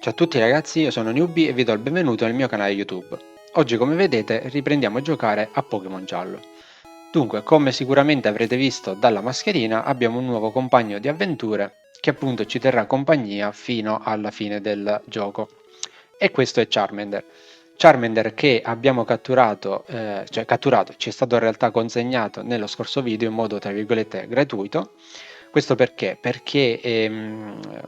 Ciao a tutti ragazzi, io sono Newbie e vi do il benvenuto nel mio canale YouTube. Oggi, come vedete, riprendiamo a giocare a Pokémon Giallo. Dunque, come sicuramente avrete visto dalla mascherina, abbiamo un nuovo compagno di avventure che appunto ci terrà compagnia fino alla fine del gioco. E questo è Charmander. Charmander che abbiamo catturato, ci è stato in realtà consegnato nello scorso video in modo tra virgolette gratuito. Questo perché? Perché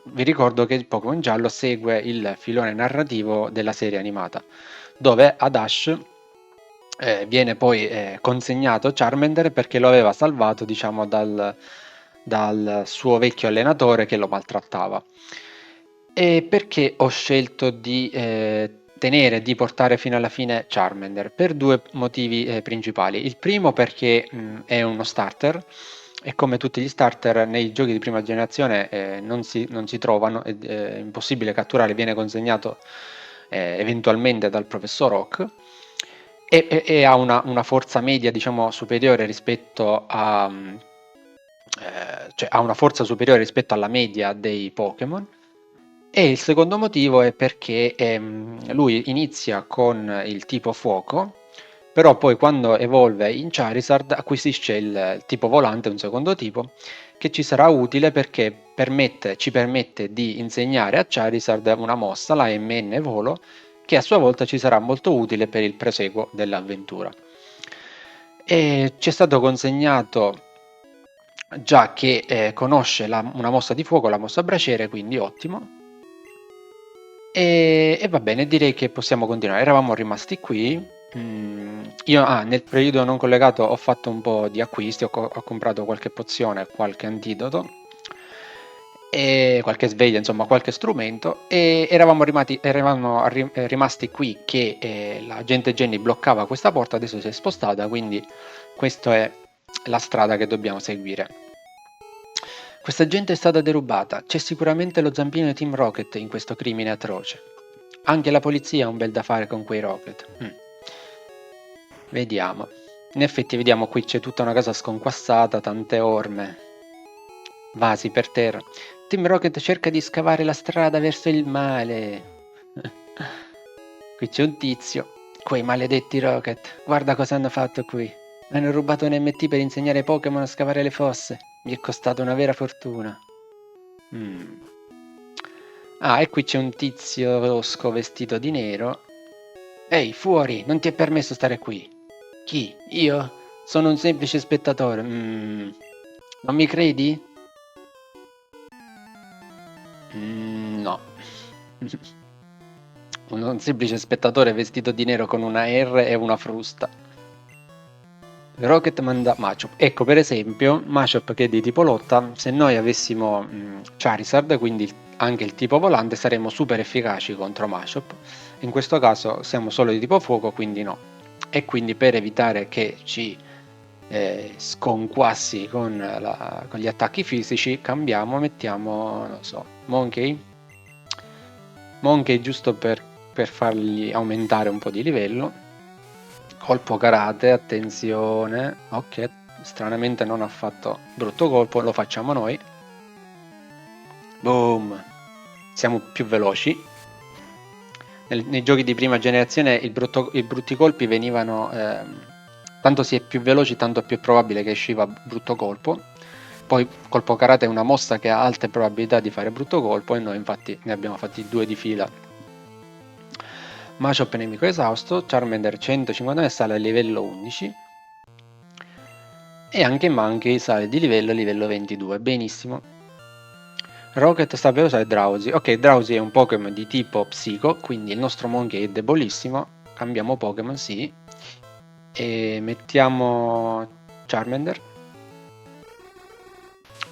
vi ricordo che il Pokémon Giallo segue il filone narrativo della serie animata, dove ad Ash viene poi consegnato Charmander perché lo aveva salvato, diciamo, dal suo vecchio allenatore che lo maltrattava. E perché ho scelto di tenere, di portare fino alla fine Charmander? Per due motivi principali. Il primo perché è uno starter e come tutti gli starter nei giochi di prima generazione non si trovano, è impossibile catturare, viene consegnato eventualmente dal professor Oak e ha una forza media diciamo superiore rispetto a cioè ha una forza superiore rispetto alla media dei Pokémon. E il secondo motivo è perché lui inizia con il tipo fuoco, però poi quando evolve in Charizard acquisisce il tipo volante, un secondo tipo, che ci sarà utile perché ci permette di insegnare a Charizard una mossa, la MN Volo, che a sua volta ci sarà molto utile per il proseguo dell'avventura. E ci è stato consegnato già che conosce una mossa di fuoco, la mossa braciere, quindi ottimo. E va bene, direi che possiamo continuare. Eravamo rimasti qui. Io nel periodo non collegato ho fatto un po' di acquisti, ho comprato qualche pozione, qualche antidoto e qualche sveglia, insomma qualche strumento e rimasti qui che l'agente Jenny bloccava questa porta, adesso si è spostata, quindi questa è la strada che dobbiamo seguire. Questa gente è stata derubata, c'è sicuramente lo zampino di Team Rocket in questo crimine atroce. Anche la polizia ha un bel da fare con quei Rocket. Vediamo. In effetti vediamo qui c'è tutta una casa sconquassata, tante orme, vasi per terra. Team Rocket cerca di scavare la strada verso il male. Qui c'è un tizio. Quei maledetti Rocket. Guarda cosa hanno fatto qui. Hanno rubato un MT per insegnare ai Pokémon a scavare le fosse. Mi è costato una vera fortuna. Mm. Ah, e qui c'è un tizio losco vestito di nero. Ehi, fuori, non ti è permesso stare qui. Chi? Io? Sono un semplice spettatore. Non mi credi? No. Un semplice spettatore vestito di nero con una R e una frusta. Rocket manda Machop. Ecco, per esempio, Machop che è di tipo lotta, se noi avessimo Charizard, quindi anche il tipo volante, saremmo super efficaci contro Machop. In questo caso siamo solo di tipo fuoco, quindi no. E quindi per evitare che ci sconquassi con gli attacchi fisici, cambiamo, mettiamo, non so, Monkey. Monkey giusto per fargli aumentare un po' di livello. Colpo karate, attenzione. Ok, stranamente non ha fatto brutto colpo, lo facciamo noi. Boom. Siamo più veloci. Nei giochi di prima generazione i brutti colpi venivano... tanto si è più veloci, tanto è più probabile che usciva brutto colpo. Poi colpo karate è una mossa che ha alte probabilità di fare brutto colpo e noi infatti ne abbiamo fatti 2 di fila. Machop nemico esausto, Charmander 159 sale a livello 11 e anche Monkey sale di livello 22, benissimo. Rocket sta per usare Drowsy, ok, Drowsy è un Pokémon di tipo psico, quindi il nostro Monkey è debolissimo, cambiamo Pokémon, sì, e mettiamo Charmander,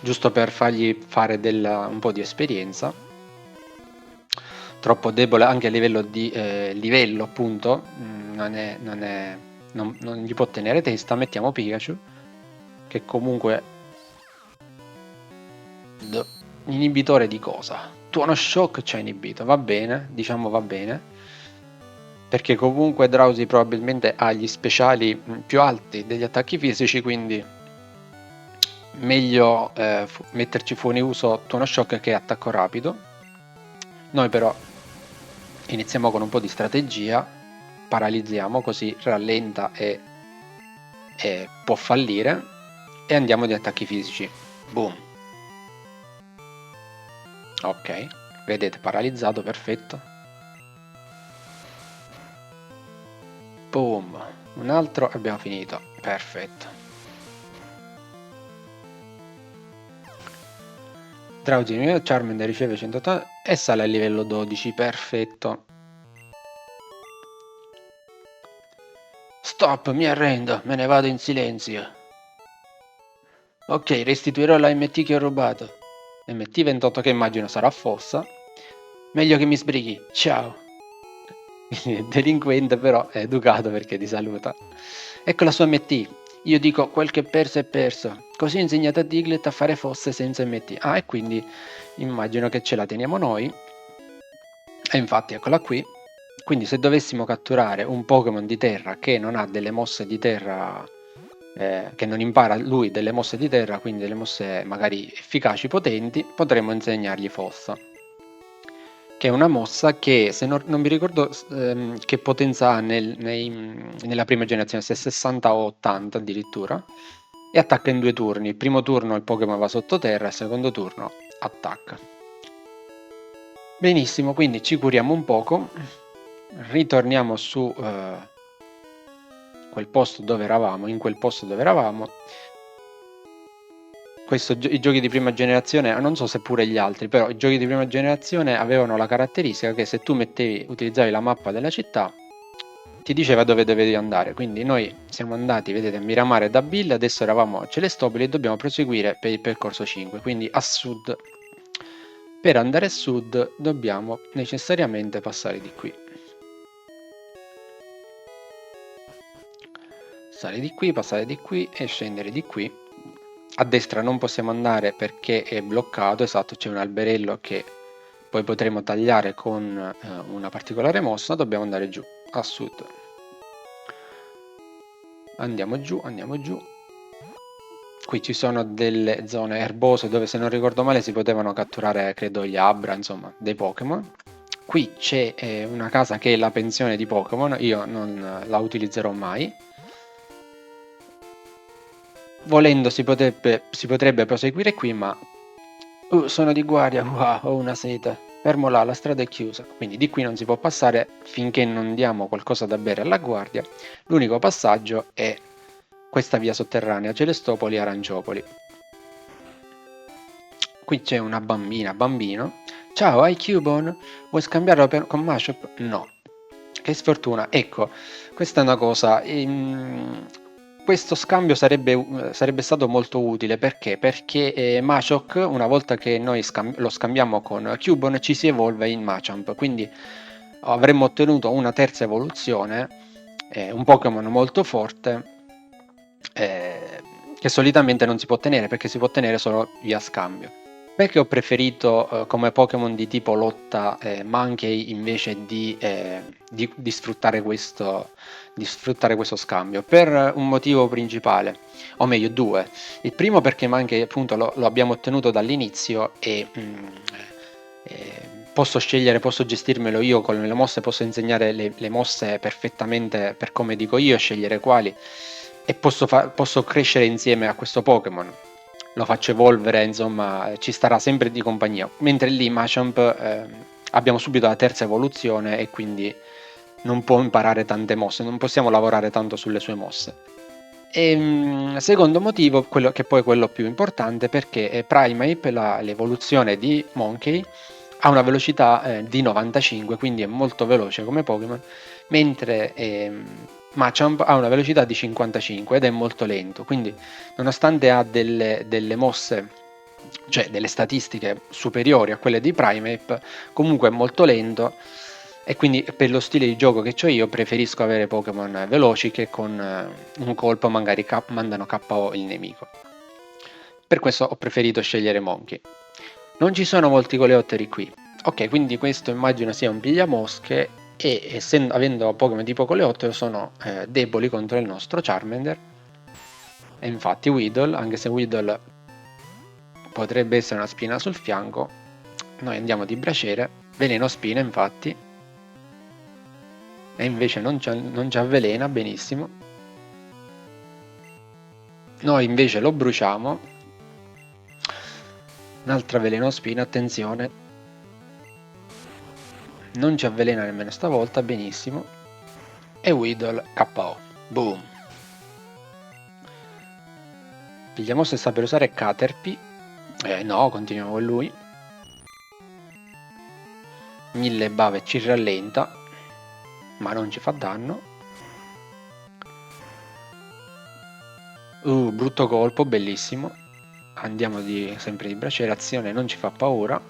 giusto per fargli fare un po' di esperienza. Troppo debole anche a livello di livello appunto, non gli può tenere testa. Mettiamo Pikachu che comunque inibitore di cosa? Tuono shock ci ha inibito, va bene, diciamo va bene, perché comunque Drowsy probabilmente ha gli speciali più alti degli attacchi fisici, quindi meglio metterci fuori uso tuono shock che attacco rapido. Noi però Iniziamo con un po' di strategia, paralizziamo così rallenta e può fallire, e andiamo di attacchi fisici. Boom. Ok, vedete, paralizzato, perfetto. Boom, un altro, abbiamo finito, perfetto. Drowsy Charmander riceve 180 e sale a livello 12, perfetto. Stop, mi arrendo, me ne vado in silenzio. Ok, restituirò la MT che ho rubato. MT28 che immagino sarà fossa. Meglio che mi sbrighi, ciao. Delinquente però è educato perché ti saluta. Ecco la sua MT. Io dico quel che è perso è perso. Così ho insegnato a Diglett a fare fosse senza MT. Ah, e quindi immagino che ce la teniamo noi. E infatti eccola qui. Quindi se dovessimo catturare un Pokémon di terra che non ha delle mosse di terra, che non impara lui delle mosse di terra, quindi delle mosse magari efficaci, potenti, potremmo insegnargli fossa. Che è una mossa che, se non mi ricordo che potenza ha nella prima generazione, se è 60 o 80 addirittura, e attacca in 2 turni. Il primo turno il Pokémon va sottoterra, il secondo turno attacca. Benissimo, quindi ci curiamo un poco, ritorniamo su quel posto dove eravamo, in quel posto dove eravamo. I giochi di prima generazione, non so se pure gli altri, però i giochi di prima generazione avevano la caratteristica che se tu utilizzavi la mappa della città, ti diceva dove dovevi andare. Quindi noi siamo andati, vedete, a Miramare da Bill, adesso eravamo a Celestopoli e dobbiamo proseguire per il percorso 5, quindi a sud. Per andare a sud dobbiamo necessariamente passare di qui. Passare di qui, passare di qui e scendere di qui. A destra non possiamo andare perché è bloccato, esatto, c'è un alberello che poi potremo tagliare con una particolare mossa. Dobbiamo andare giù, a sud. Andiamo giù, andiamo giù. Qui ci sono delle zone erbose dove, se non ricordo male, si potevano catturare, credo, gli Abra, insomma, dei Pokémon. Qui c'è una casa che è la pensione di Pokémon, io non la utilizzerò mai. Volendo si potrebbe proseguire qui, ma sono di guardia, ho una sete. Fermo là, la strada è chiusa, quindi di qui non si può passare finché non diamo qualcosa da bere alla guardia. L'unico passaggio è questa via sotterranea, Celestopoli Aranciopoli. Qui c'è una bambino. Ciao, hai Cubone? Vuoi scambiarlo con Mashop? No. Che sfortuna. Ecco, questa è una cosa. Questo scambio sarebbe stato molto utile perché Machop, una volta che noi lo scambiamo con Cubone, ci si evolve in Machamp, quindi avremmo ottenuto una terza evoluzione, un Pokémon molto forte, che solitamente non si può ottenere perché si può ottenere solo via scambio. Perché ho preferito come Pokémon di tipo lotta Mankey invece di sfruttare questo scambio? Per un motivo principale, o meglio due. Il primo perché Mankey appunto lo abbiamo ottenuto dall'inizio e posso scegliere, posso gestirmelo io con le mosse, posso insegnare le mosse perfettamente per come dico io, scegliere quali, e posso crescere insieme a questo Pokémon. Lo faccio evolvere, insomma, ci starà sempre di compagnia. Mentre lì Machamp abbiamo subito la terza evoluzione e quindi non può imparare tante mosse, non possiamo lavorare tanto sulle sue mosse. Secondo motivo, che poi è quello più importante, perché Primeape, l'evoluzione di Monkey, ha una velocità di 95, quindi è molto veloce come Pokémon, mentre Machamp ha una velocità di 55 ed è molto lento, quindi nonostante ha delle mosse, cioè delle statistiche superiori a quelle di Primeape, comunque è molto lento, e quindi per lo stile di gioco che ho io preferisco avere Pokémon veloci che con un colpo magari mandano KO il nemico. Per questo ho preferito scegliere Monkey. Non ci sono molti coleotteri qui. Ok, quindi questo immagino sia un pigliamosche e avendo Pokémon tipo coleottero sono deboli contro il nostro Charmander. E infatti Weedle, anche se Weedle potrebbe essere una spina sul fianco, noi andiamo di braciere, veleno spina infatti. e invece non ci avvelena, benissimo. Noi invece lo bruciamo. Un'altra velenospina, attenzione. Non ci avvelena nemmeno stavolta, benissimo. E Weedle KO. Boom. Vediamo se sta per usare Caterpie. No, continuiamo con lui. 1000 bave ci rallenta, ma non ci fa danno. Brutto colpo, bellissimo. Andiamo sempre di braciere, azione non ci fa paura.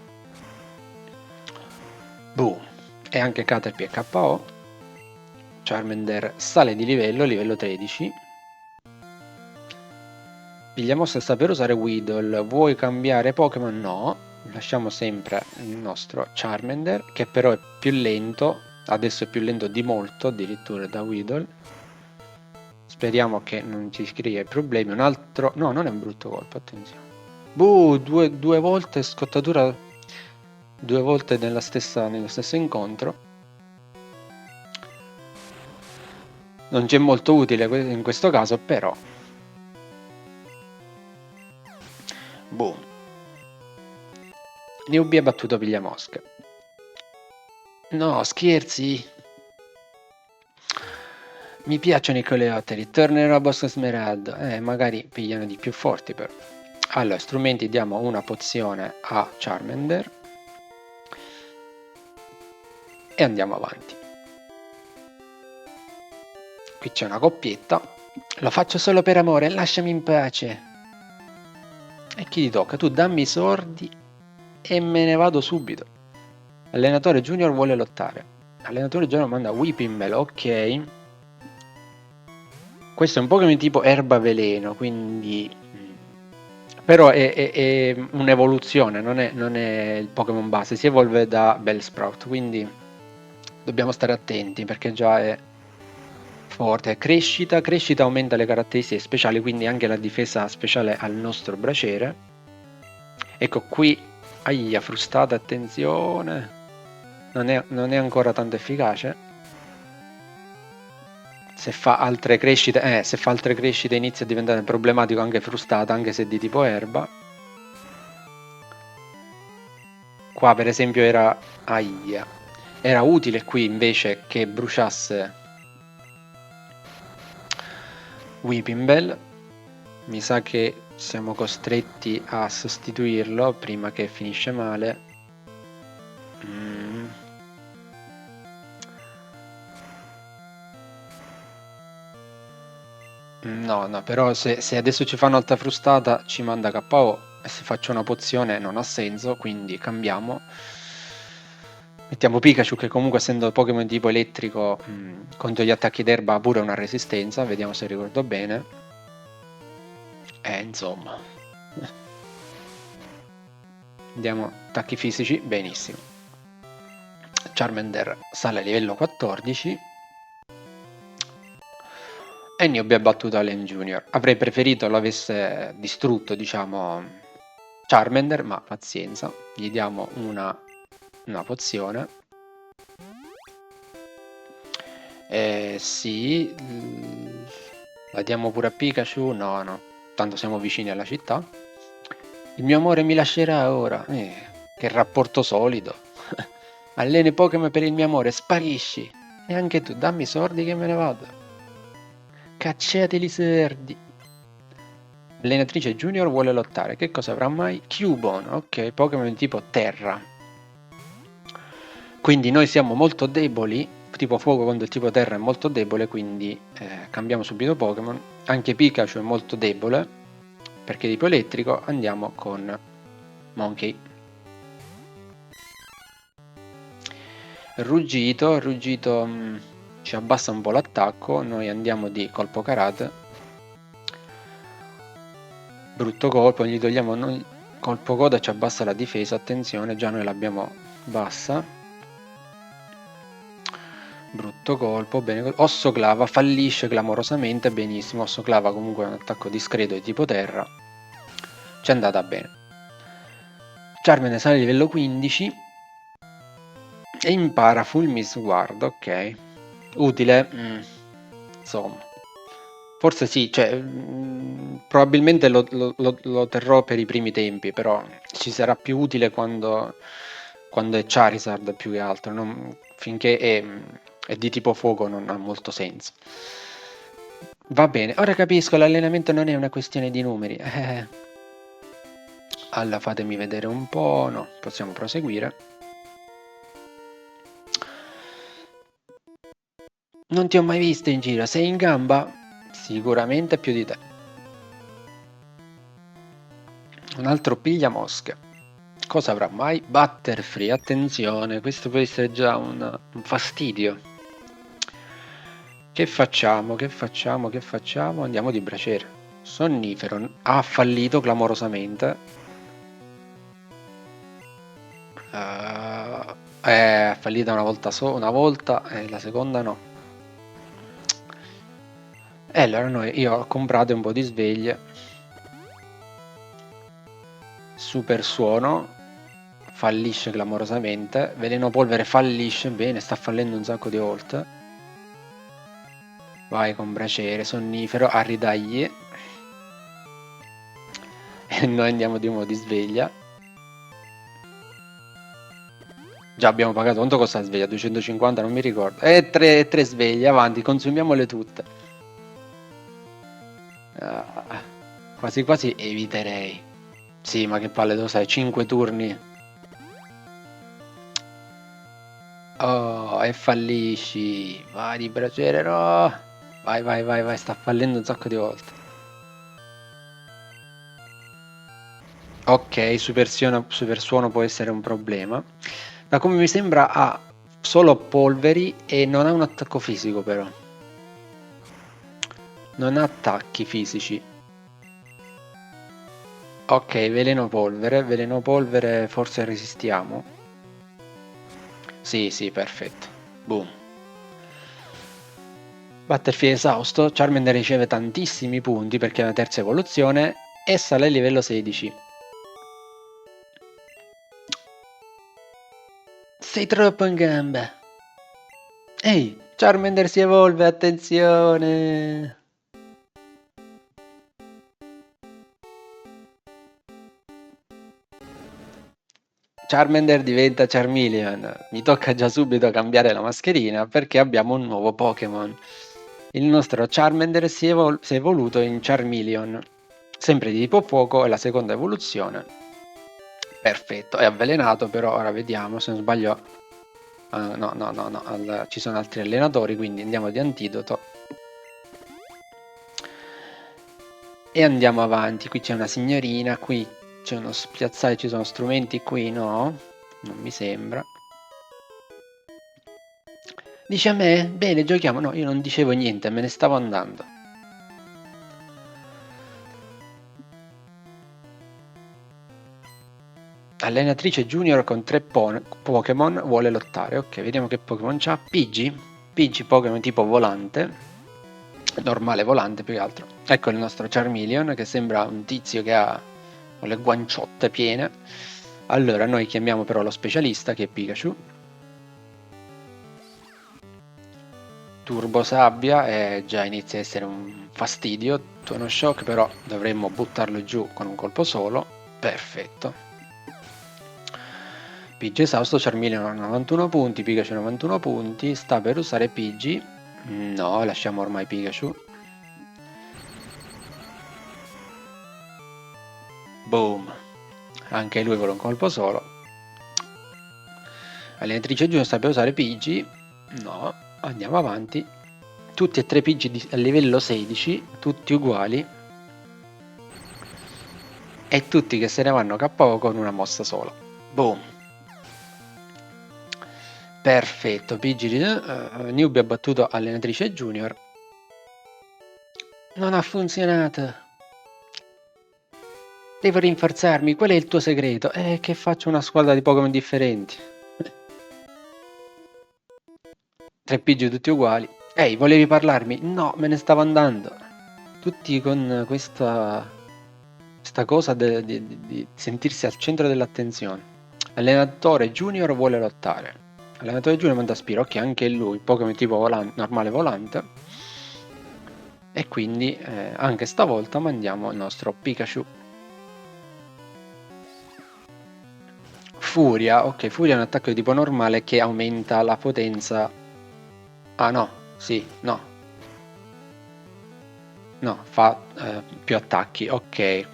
Boom. E anche Caterpie è KO. Charmander sale di livello 13. Vediamo se sta per usare Weedle. Vuoi cambiare Pokémon? No. Lasciamo sempre il nostro Charmander, che però è più lento. Adesso è più lento di molto, addirittura da Weedle. Speriamo che non ci crei problemi. Un altro... No, non è un brutto colpo, attenzione. Due volte scottatura. 2 volte nello stesso incontro. Non c'è molto utile in questo caso, però. Boom. Newbie ha battuto Pigliamosche. No, scherzi. Mi piacciono i coleotteri. Tornerò a Bosco Smeraldo. Magari pigliano di più forti però. Allora, strumenti, diamo una pozione a Charmander. E andiamo avanti. Qui c'è una coppietta. Lo faccio solo per amore, lasciami in pace. E chi ti tocca? Tu dammi i sordi e me ne vado subito. Allenatore junior vuole lottare. Allenatore junior manda Weepinbell, ok. Questo è un Pokémon tipo erba veleno, quindi... Però è un'evoluzione, non è il Pokémon base, si evolve da Bellsprout, quindi dobbiamo stare attenti perché già è forte. Crescita aumenta le caratteristiche speciali, quindi anche la difesa speciale al nostro braciere. Ecco qui, aia, frustata, attenzione, non è ancora tanto efficace. Se fa altre crescite inizia a diventare problematico anche frustata, anche se di tipo erba. Qua per esempio era utile qui invece che bruciasse Weepinbell. Mi sa che siamo costretti a sostituirlo prima che finisce male. No, però se adesso ci fa un'altra frustata ci manda KO e se faccio una pozione non ha senso, quindi cambiamo. Mettiamo Pikachu che comunque essendo Pokémon tipo elettrico contro gli attacchi d'erba ha pure una resistenza, vediamo se ricordo bene. Insomma. Andiamo attacchi fisici, benissimo. Charmander sale a livello 14. E Niobe ha battuto Allen Jr. Avrei preferito l'avesse distrutto, diciamo, Charmander, ma pazienza, gli diamo una pozione. Sì, la diamo pure a Pikachu? No, tanto siamo vicini alla città. Il mio amore mi lascerà ora. Che rapporto solido. Alleni Pokémon per il mio amore, sparisci. E anche tu, dammi i soldi che me ne vado. Cacciateli serdi. Allenatrice junior vuole lottare. Che cosa avrà mai? Cubone, ok, Pokémon tipo terra. Quindi noi siamo molto deboli. Tipo fuoco contro il tipo terra è molto debole, quindi cambiamo subito Pokémon. Anche Pikachu è molto debole, perché tipo elettrico. Andiamo con Monkey. Ruggito ci abbassa un po' l'attacco, noi andiamo di colpo karate. Brutto colpo, gli togliamo noi colpo coda, ci abbassa la difesa, attenzione, già noi l'abbiamo bassa. Brutto colpo, bene. Ossoclava fallisce clamorosamente, benissimo. Ossoclava comunque è un attacco discreto di tipo terra. Ci è andata bene. Charmander sale a livello 15 e impara Fulmi Sguardo, ok. Utile? Insomma. Forse sì, cioè, probabilmente lo terrò per i primi tempi, però ci sarà più utile quando è Charizard più che altro, finché è di tipo fuoco non ha molto senso. Va bene, ora capisco, l'allenamento non è una questione di numeri. Allora fatemi vedere un po', no, possiamo proseguire. Non ti ho mai visto in giro, sei in gamba? Sicuramente più di te. Un altro piglia-mosche. Cosa avrà mai? Butterfree, attenzione, questo può essere già un fastidio. Che facciamo? Che facciamo? Che facciamo? Andiamo di braciere. Sonnifero ha fallito clamorosamente. È fallita una volta una volta e la seconda no. E allora io ho comprato un po' di sveglie. Super suono. Fallisce clamorosamente. Veleno polvere fallisce bene, sta fallendo un sacco di volte. Vai con braciere, sonnifero, a ridagli. E noi andiamo di nuovo di sveglia. Già abbiamo pagato, quanto costa la sveglia? 250, non mi ricordo. E tre sveglie, avanti, consumiamole tutte. Quasi quasi eviterei. Sì, ma che palle, tu sai, 5 turni. Oh, e fallisci. Vai di braciere, no. Vai, vai, vai, vai, sta fallendo un sacco di volte. Ok, super suono può essere un problema. Da come mi sembra ha solo polveri e non ha un attacco fisico però. Non ha attacchi fisici. Ok, veleno polvere forse resistiamo. Sì, sì, perfetto. Boom. Butterfree esausto, Charmander riceve tantissimi punti perché è una terza evoluzione e sale a livello 16. Sei troppo in gamba. Ehi, Charmander si evolve, attenzione! Charmander diventa Charmeleon. Mi tocca già subito cambiare la mascherina perché abbiamo un nuovo Pokémon. Il nostro Charmander si è evoluto in Charmeleon. Sempre di tipo fuoco, è la seconda evoluzione. Perfetto, è avvelenato però, ora vediamo se non sbaglio. No, ci sono altri allenatori, quindi andiamo di antidoto. E andiamo avanti, qui c'è una signorina, qui c'è uno spiazzale, ci sono strumenti qui, no? Non mi sembra. Dice a me? Bene, giochiamo. No, io non dicevo niente, me ne stavo andando. Allenatrice junior con 3 Pokémon vuole lottare. Ok, vediamo che Pokémon c'ha. Pidgey. Pidgey Pokémon tipo volante. Normale volante più che altro. Ecco il nostro Charmeleon che sembra un tizio che ha le guanciotte piene. Allora noi chiamiamo però lo specialista che è Pikachu. Turbo sabbia e già inizia a essere un fastidio. Tuono shock però dovremmo buttarlo giù con un colpo solo. Perfetto. Pidgey esausto, Charmeleon ha 91 punti, Pikachu 91 punti, sta per usare Pidgey. No, lasciamo ormai Pikachu. Boom. Anche lui vuole un colpo solo. Allenatrice Giuno sta per usare Pidgey. No, andiamo avanti. Tutti e tre Pidgey a livello 16, tutti uguali. E tutti che se ne vanno KO con una mossa sola. Boom. Perfetto, Pidgey Newbie ha battuto Allenatrice Junior. Non ha funzionato. Devo rinforzarmi, qual è il tuo segreto? Che faccio una squadra di Pokémon differenti. 3 Pidgey tutti uguali. Ehi, volevi parlarmi? No, me ne stavo andando. Tutti con questa cosa di sentirsi al centro dell'attenzione. Allenatore junior vuole lottare. Allenatore Junior manda Spiro, ok, anche lui, Pokémon tipo normale volante. E quindi anche stavolta mandiamo il nostro Pikachu. Furia, ok, Furia è un attacco di tipo normale che aumenta la potenza. Ah no, sì, no. No, fa più attacchi, ok.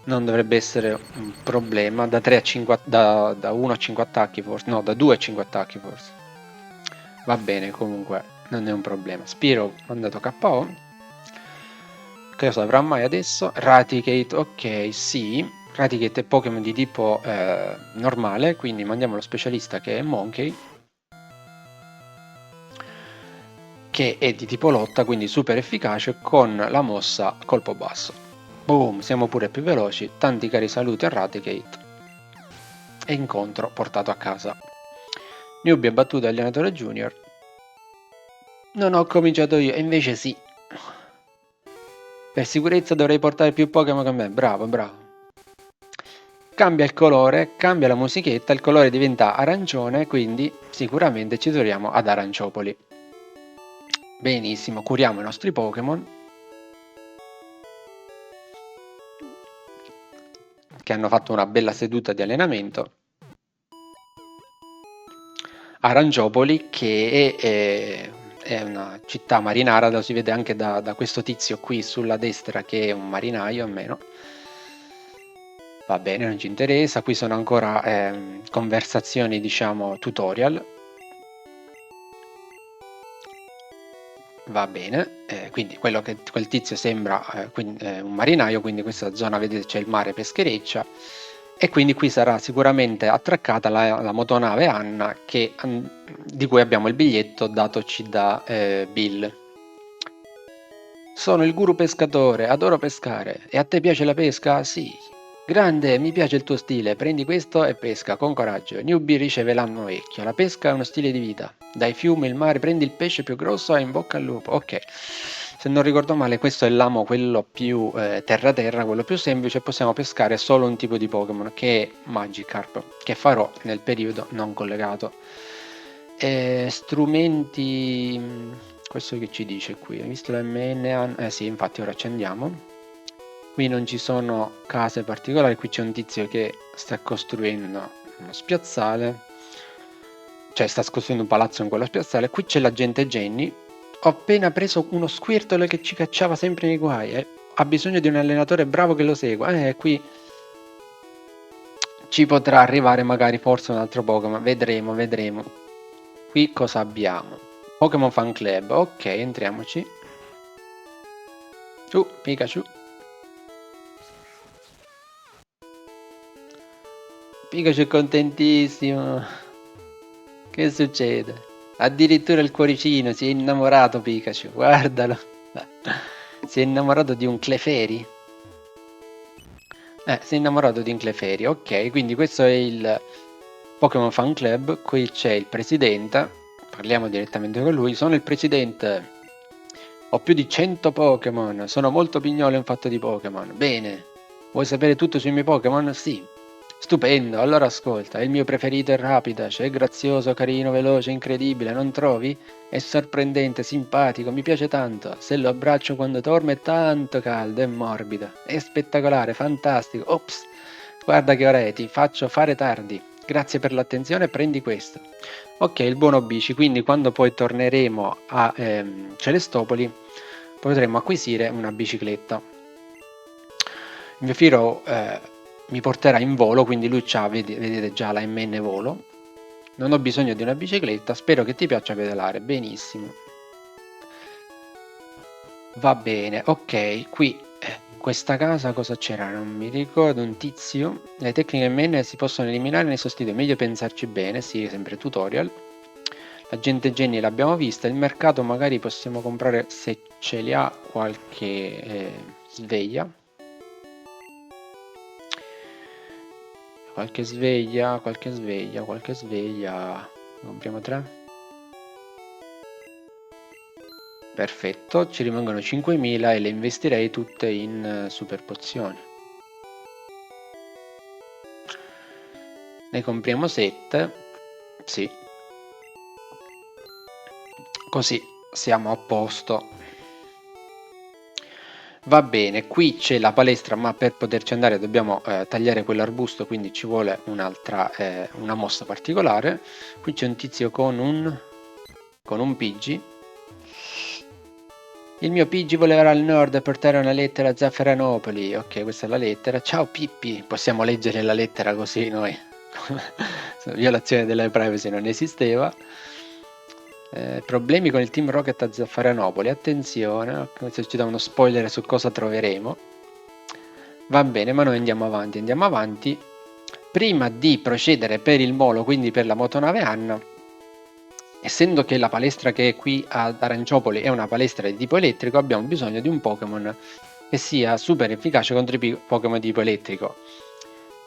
Non dovrebbe essere un problema. Da 3 a 5, da 1 a 5 attacchi forse. No, da 2 a 5 attacchi forse. Va bene, comunque non è un problema. Spiro mandato KO. Che cosa avrà mai adesso? Raticate, ok, sì. Raticate è Pokémon di tipo normale, quindi mandiamo lo specialista che è Monkey, che è di tipo lotta, quindi super efficace con la mossa colpo basso. Boom, siamo pure più veloci. Tanti cari saluti a Raticate. E incontro portato a casa. Newbie ha battuto allenatore junior. Non ho cominciato io, e invece sì. Per sicurezza dovrei portare più Pokémon con me. Bravo, bravo. Cambia il colore, cambia la musichetta, il colore diventa arancione, quindi sicuramente ci troviamo ad Aranciopoli. Benissimo, curiamo i nostri Pokémon che hanno fatto una bella seduta di allenamento. Aranciopoli che è una città marinara, lo si vede anche da questo tizio qui sulla destra che è un marinaio almeno. Va bene, non ci interessa, qui sono ancora conversazioni, diciamo, tutorial. Va bene, quindi quel tizio sembra un marinaio, quindi questa zona, vedete, c'è il mare, peschereccia, e quindi qui sarà sicuramente attraccata la motonave Anna di cui abbiamo il biglietto datoci da Bill. Sono il guru pescatore, adoro pescare. E a te piace la pesca? Sì. Grande, mi piace il tuo stile. Prendi questo e pesca con coraggio. Newbie riceve l'anno vecchio. La pesca è uno stile di vita. Dai fiumi, il mare, prendi il pesce più grosso e in bocca al lupo. Ok. Se non ricordo male, questo è l'amo, quello più terra-terra, quello più semplice. Possiamo pescare solo un tipo di Pokémon, che è Magikarp, che farò nel periodo non collegato. Strumenti. Questo che ci dice qui? Hai visto la MN? Sì, infatti ora accendiamo. Qui non ci sono case particolari, qui c'è un tizio che sta costruendo uno spiazzale, cioè sta costruendo un palazzo in quello spiazzale. Qui c'è l'agente Jenny. Ho appena preso uno Squirtle che ci cacciava sempre nei guai. Ha bisogno di un allenatore bravo che lo segua. Qui ci potrà arrivare magari forse un altro Pokémon. Vedremo, vedremo. Qui cosa abbiamo? Pokémon Fan Club. Ok, entriamoci. Pikachu. Pikachu è contentissimo. Che succede? Addirittura il cuoricino, si è innamorato Pikachu, guardalo. Si è innamorato di un Clefairy. Si è innamorato di un Clefairy, ok, quindi questo è il Pokémon Fan Club, qui c'è il presidente, parliamo direttamente con lui, sono il presidente, ho più di 100 Pokémon, sono molto pignolo in fatto di Pokémon, bene, vuoi sapere tutto sui miei Pokémon? Sì, stupendo, allora ascolta, il mio preferito è Rapidash, è grazioso, carino, veloce, incredibile, non trovi? È sorprendente, simpatico, mi piace tanto. Se lo abbraccio quando dorme è tanto caldo e morbido. È spettacolare, fantastico. Ops, guarda che ora è, ti faccio fare tardi. Grazie per l'attenzione, prendi questo. Ok, il buono bici, quindi quando poi torneremo a Celestopoli potremo acquisire una bicicletta. Il mio Firo mi porterà in volo, quindi lui ha, vedete già la MN volo. Non ho bisogno di una bicicletta, spero che ti piaccia pedalare, benissimo. Va bene, ok, qui in questa casa cosa c'era? Non mi ricordo, un tizio. Le tecniche MN si possono eliminare nei sostituti, meglio pensarci bene, sì, sempre tutorial. L'agente Jenny l'abbiamo vista, il mercato magari possiamo comprare, se ce li ha, qualche sveglia. Qualche sveglia, qualche sveglia, qualche sveglia. Compriamo 3. Perfetto, ci rimangono 5.000 e le investirei tutte in super pozioni. Ne compriamo 7. Sì. Così siamo a posto. Va bene, qui c'è la palestra, ma per poterci andare dobbiamo tagliare quell'arbusto, quindi ci vuole una mossa particolare. Qui c'è un tizio con un Pidgey. Il mio Pidgey voleva al nord portare una lettera a Zafferanopoli. Ok, questa è la lettera. Ciao Pippi, possiamo leggere la lettera così noi. Violazione della privacy non esisteva. Problemi con il Team Rocket a Zafferanopoli. Attenzione, se ci dà uno spoiler su cosa troveremo. Va bene, ma noi andiamo avanti, andiamo avanti. Prima di procedere per il molo, quindi per la motonave Anna, essendo che la palestra che è qui ad Aranciopoli è una palestra di tipo elettrico, abbiamo bisogno di un Pokémon che sia super efficace contro i Pokémon di tipo elettrico.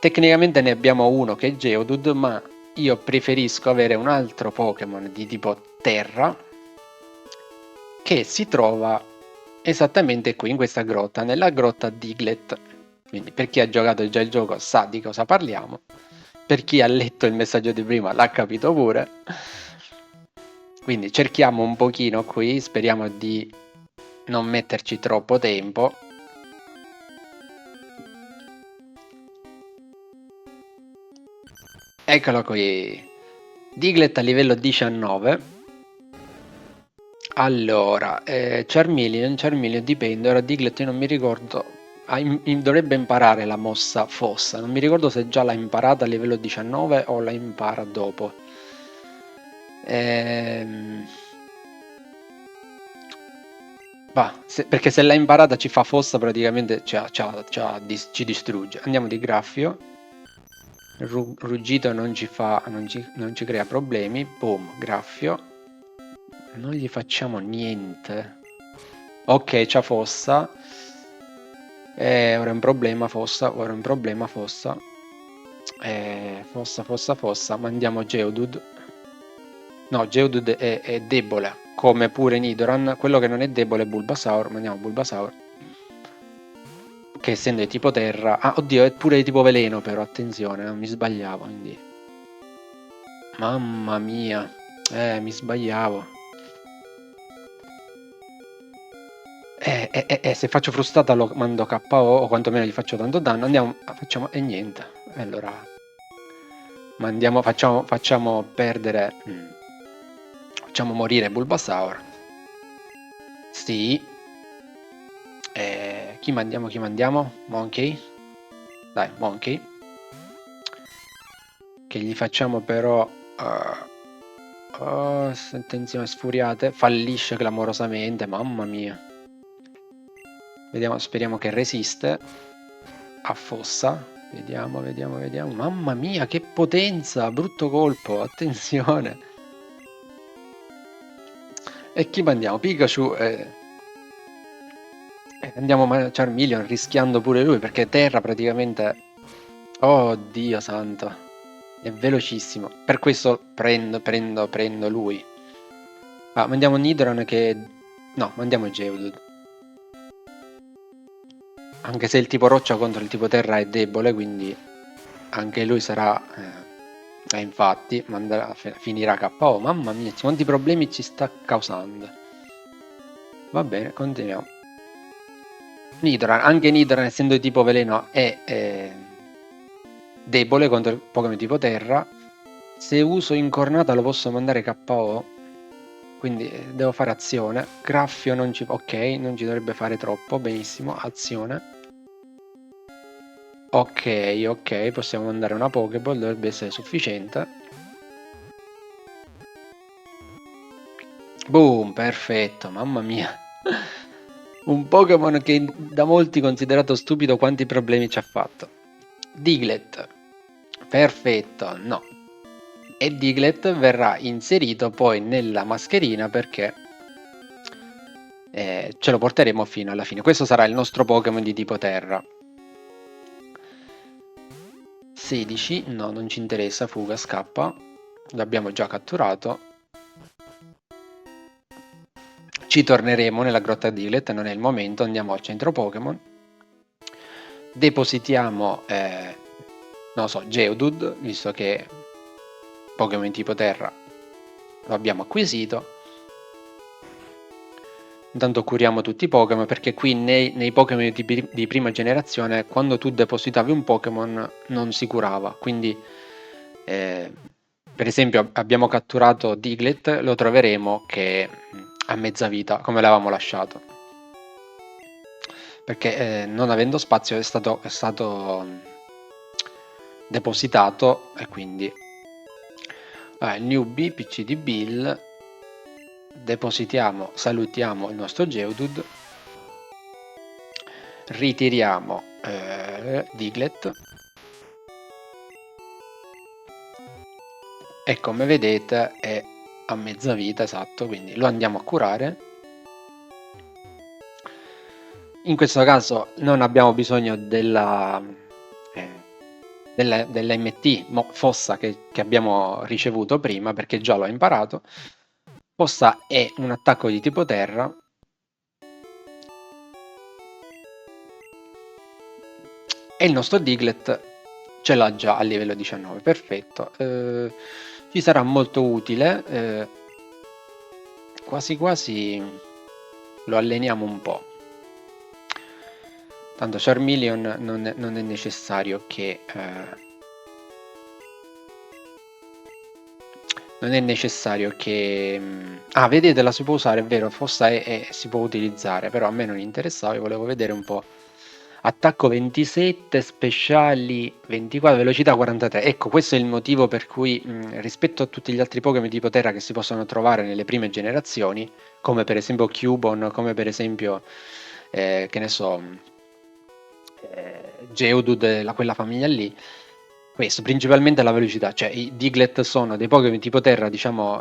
Tecnicamente ne abbiamo uno che è Geodude, ma io preferisco avere un altro Pokémon di tipo terra che si trova esattamente qui in questa grotta, nella grotta Diglett. Quindi per chi ha giocato già il gioco sa di cosa parliamo, per chi ha letto il messaggio di prima l'ha capito pure. Quindi cerchiamo un pochino qui, speriamo di non metterci troppo tempo. Eccolo qui, Diglett a livello 19. Allora, Charmeleon dipende, ora Diglett io non mi ricordo, dovrebbe imparare la mossa fossa, non mi ricordo se già l'ha imparata a livello 19 o la impara dopo. Perché se l'ha imparata ci fa fossa praticamente, ci distrugge. Andiamo di Graffio, ruggito non ci crea problemi, boom, Graffio. Non gli facciamo niente. Ok, c'ha fossa. Ora è un problema fossa. Ora è un problema fossa. Fossa. Mandiamo Geodude. No, Geodude è debole. Come pure Nidoran. Quello che non è debole è Bulbasaur. Mandiamo Bulbasaur. Che essendo di tipo terra. Ah, oddio, è pure di tipo veleno, però. Attenzione, non mi sbagliavo. Quindi. Mamma mia. Mi sbagliavo. Se faccio frustata lo mando KO o quantomeno gli faccio tanto danno. Andiamo, facciamo e niente. Allora facciamo perdere. Facciamo morire Bulbasaur. Sì. Chi mandiamo? Monkey. Dai, Monkey. Che gli facciamo però. Attenzione, sfuriate. Fallisce clamorosamente. Mamma mia. Vediamo, speriamo che resiste. Affossa. Vediamo. Mamma mia, che potenza! Brutto colpo, attenzione. E chi mandiamo? Pikachu. Andiamo a Charmeleon rischiando pure lui perché terra praticamente. Oh Dio santo. È velocissimo. Per questo prendo lui. Mandiamo Nidoran che. No, mandiamo Geodude. Anche se il tipo roccia contro il tipo terra è debole, quindi anche lui sarà. Infatti, finirà KO. Mamma mia, quanti problemi ci sta causando. Va bene, continuiamo. Nidoran, anche Nidoran essendo di tipo veleno è debole contro il Pokémon tipo terra. Se uso incornata lo posso mandare KO. Quindi devo fare azione. Graffio non ci. Ok, non ci dovrebbe fare troppo. Benissimo, azione. Ok, possiamo mandare una Pokéball, dovrebbe essere sufficiente. Boom, perfetto, mamma mia. Un Pokémon che da molti considerato stupido, quanti problemi ci ha fatto. Diglett, perfetto, no. E Diglett verrà inserito poi nella mascherina perché ce lo porteremo fino alla fine. Questo sarà il nostro Pokémon di tipo terra. 16, no, non ci interessa, fuga, scappa. L'abbiamo già catturato. Ci torneremo nella grotta di Diglett, non è il momento, andiamo al centro Pokémon. Depositiamo non so, Geodude, visto che Pokémon tipo terra lo abbiamo acquisito. Intanto curiamo tutti i Pokémon, perché qui nei Pokémon di prima generazione, quando tu depositavi un Pokémon non si curava, quindi per esempio abbiamo catturato Diglett, lo troveremo che ha mezza vita, come l'avevamo lasciato, perché non avendo spazio è stato depositato, e quindi il newbie PC di Bill, depositiamo, salutiamo il nostro Geodude, ritiriamo Diglett, e come vedete è a mezza vita, esatto, quindi lo andiamo a curare. In questo caso non abbiamo bisogno dell'MT fossa che abbiamo ricevuto prima, perché già l'ho imparato. Fossa è un attacco di tipo terra, e il nostro Diglett ce l'ha già a livello 19, perfetto. Ci sarà molto utile, quasi quasi lo alleniamo un po'. Tanto Charmeleon non è necessario che vedete, la si può usare, è vero, Fossa si può utilizzare, però a me non interessava, io volevo vedere un po'. Attacco 27, speciali 24, velocità 43. Ecco, questo è il motivo per cui rispetto a tutti gli altri Pokémon tipo terra che si possono trovare nelle prime generazioni, come per esempio Cubone, come per esempio che ne so, Geodude, quella famiglia lì, questo principalmente la velocità, cioè i Diglett sono dei Pokémon tipo terra, diciamo,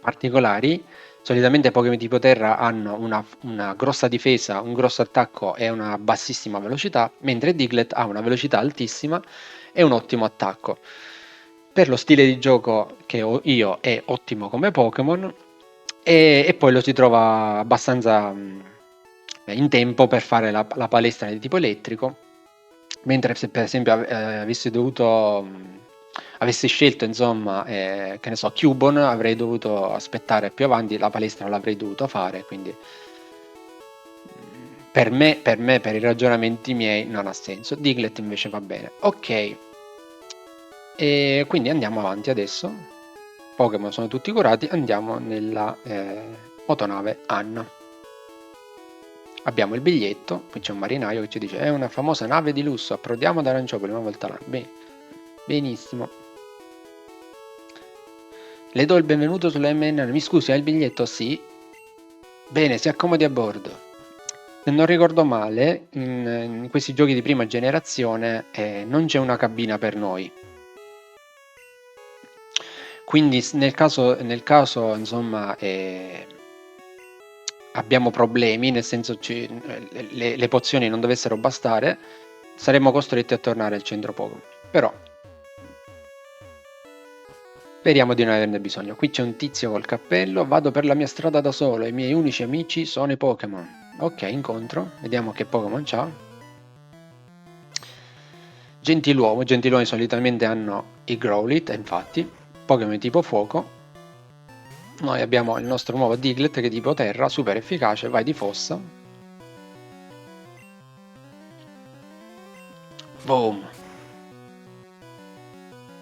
particolari. Solitamente Pokémon tipo terra hanno una grossa difesa, un grosso attacco e una bassissima velocità, mentre Diglett ha una velocità altissima e un ottimo attacco. Per lo stile di gioco che ho io è ottimo come Pokémon, e poi lo si trova abbastanza in tempo per fare la palestra di tipo elettrico, mentre se per esempio avessi scelto, insomma, che ne so, Cubone, avrei dovuto aspettare più avanti, la palestra l'avrei dovuto fare, quindi per i ragionamenti miei non ha senso. Diglett invece va bene. Ok, e quindi andiamo avanti adesso. Pokémon sono tutti curati, andiamo nella motonave Anna. Abbiamo il biglietto, qui c'è un marinaio che ci dice: è una famosa nave di lusso, approdiamo ad Aranciopoli una volta l'anno. Bene, benissimo. Le do il benvenuto sulla MN. Mi scusi, ha il biglietto? Sì. Bene, si accomodi a bordo. Se non ricordo male, in questi giochi di prima generazione non c'è una cabina per noi. Quindi nel caso insomma, abbiamo problemi, nel senso le pozioni non dovessero bastare, saremmo costretti a tornare al centro Pokémon. Però speriamo di non averne bisogno. Qui c'è un tizio col cappello, vado per la mia strada da solo, i miei unici amici sono i Pokémon. Ok, incontro, vediamo che Pokémon c'ha. Gentiluomini solitamente hanno i Growlithe, infatti, Pokémon tipo fuoco. Noi abbiamo il nostro nuovo Diglett che è tipo terra, super efficace, vai di fossa. Boom.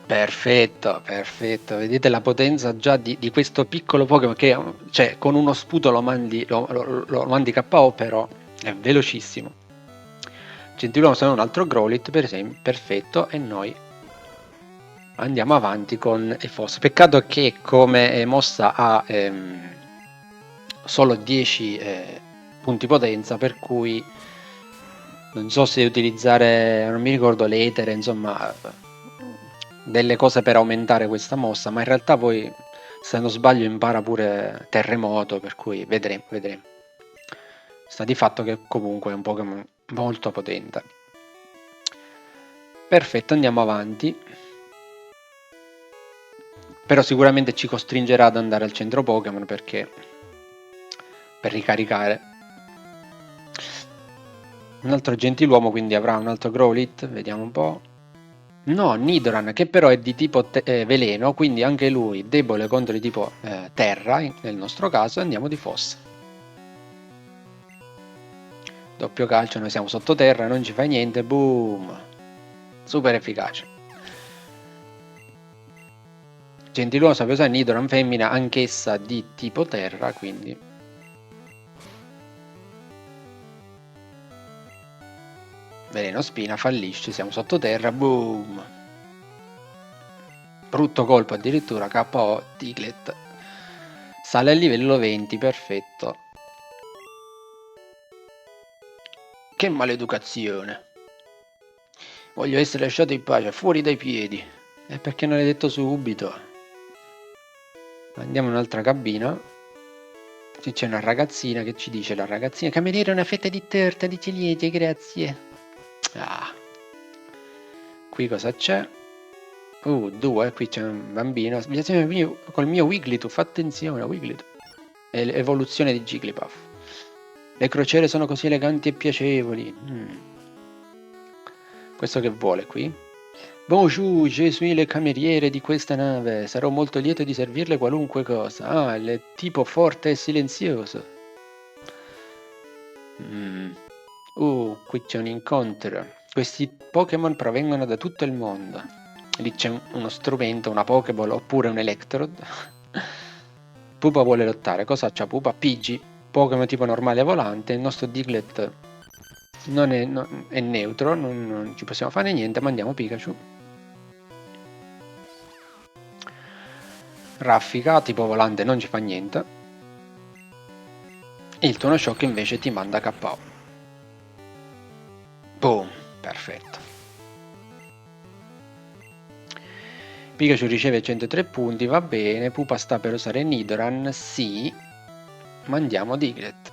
Perfetto, perfetto. Vedete la potenza già di questo piccolo Pokémon che, cioè, con uno sputo lo mandi KO, però è velocissimo. Gentiluomo sono un altro Growlithe, per esempio, perfetto, e noi andiamo avanti con il Fossa. Peccato che come mossa ha solo 10 punti potenza, per cui non so se utilizzare, non mi ricordo, l'etere, insomma, delle cose per aumentare questa mossa, ma in realtà poi, se non sbaglio, impara pure terremoto, per cui vedremo, vedremo. Sta di fatto che comunque è un Pokémon molto potente. Perfetto, andiamo avanti. Però sicuramente ci costringerà ad andare al centro Pokémon per ricaricare. Un altro gentiluomo, quindi avrà un altro Growlithe, vediamo un po'. No, Nidoran, che però è di tipo veleno, quindi anche lui debole contro di tipo terra, nel nostro caso, andiamo di fossa. Doppio calcio, noi siamo sottoterra, non ci fa niente, boom! Super efficace. Gentiluomo sapeva usare Nidoran femmina, anch'essa di tipo terra, quindi... Veleno spina, fallisce, siamo sottoterra, boom! Brutto colpo addirittura, KO, Diglett. Sale a livello 20, perfetto. Che maleducazione. Voglio essere lasciato in pace, fuori dai piedi. E perché non l'hai detto subito? Andiamo in un'altra cabina. Qui c'è una ragazzina che ci dice, la ragazzina, cameriere una fetta di torta di ciliegie, grazie. Ah. Qui cosa c'è? Due, qui c'è un bambino. Col mio Wigglytuff, attenzione, Wigglytuff. Evoluzione di Jigglypuff. Le crociere sono così eleganti e piacevoli. Questo che vuole qui? Bonjour, je suis le cameriere di questa nave. Sarò molto lieto di servirle qualunque cosa. Ah, è tipo forte e silenzioso. Qui c'è un incontro. Questi Pokémon provengono da tutto il mondo. Lì c'è uno strumento, una Pokéball oppure un Electrode. Pupa vuole lottare. Cosa c'ha Pupa? Pidgey, Pokémon tipo normale volante. Il nostro Diglett è neutro, non ci possiamo fare niente, mandiamo Pikachu. Raffica, tipo volante, non ci fa niente. E il Tuono Shock invece ti manda KO. Boom, perfetto. Pikachu riceve 103 punti, va bene. Pupa sta per usare Nidoran, sì. Mandiamo Diglett.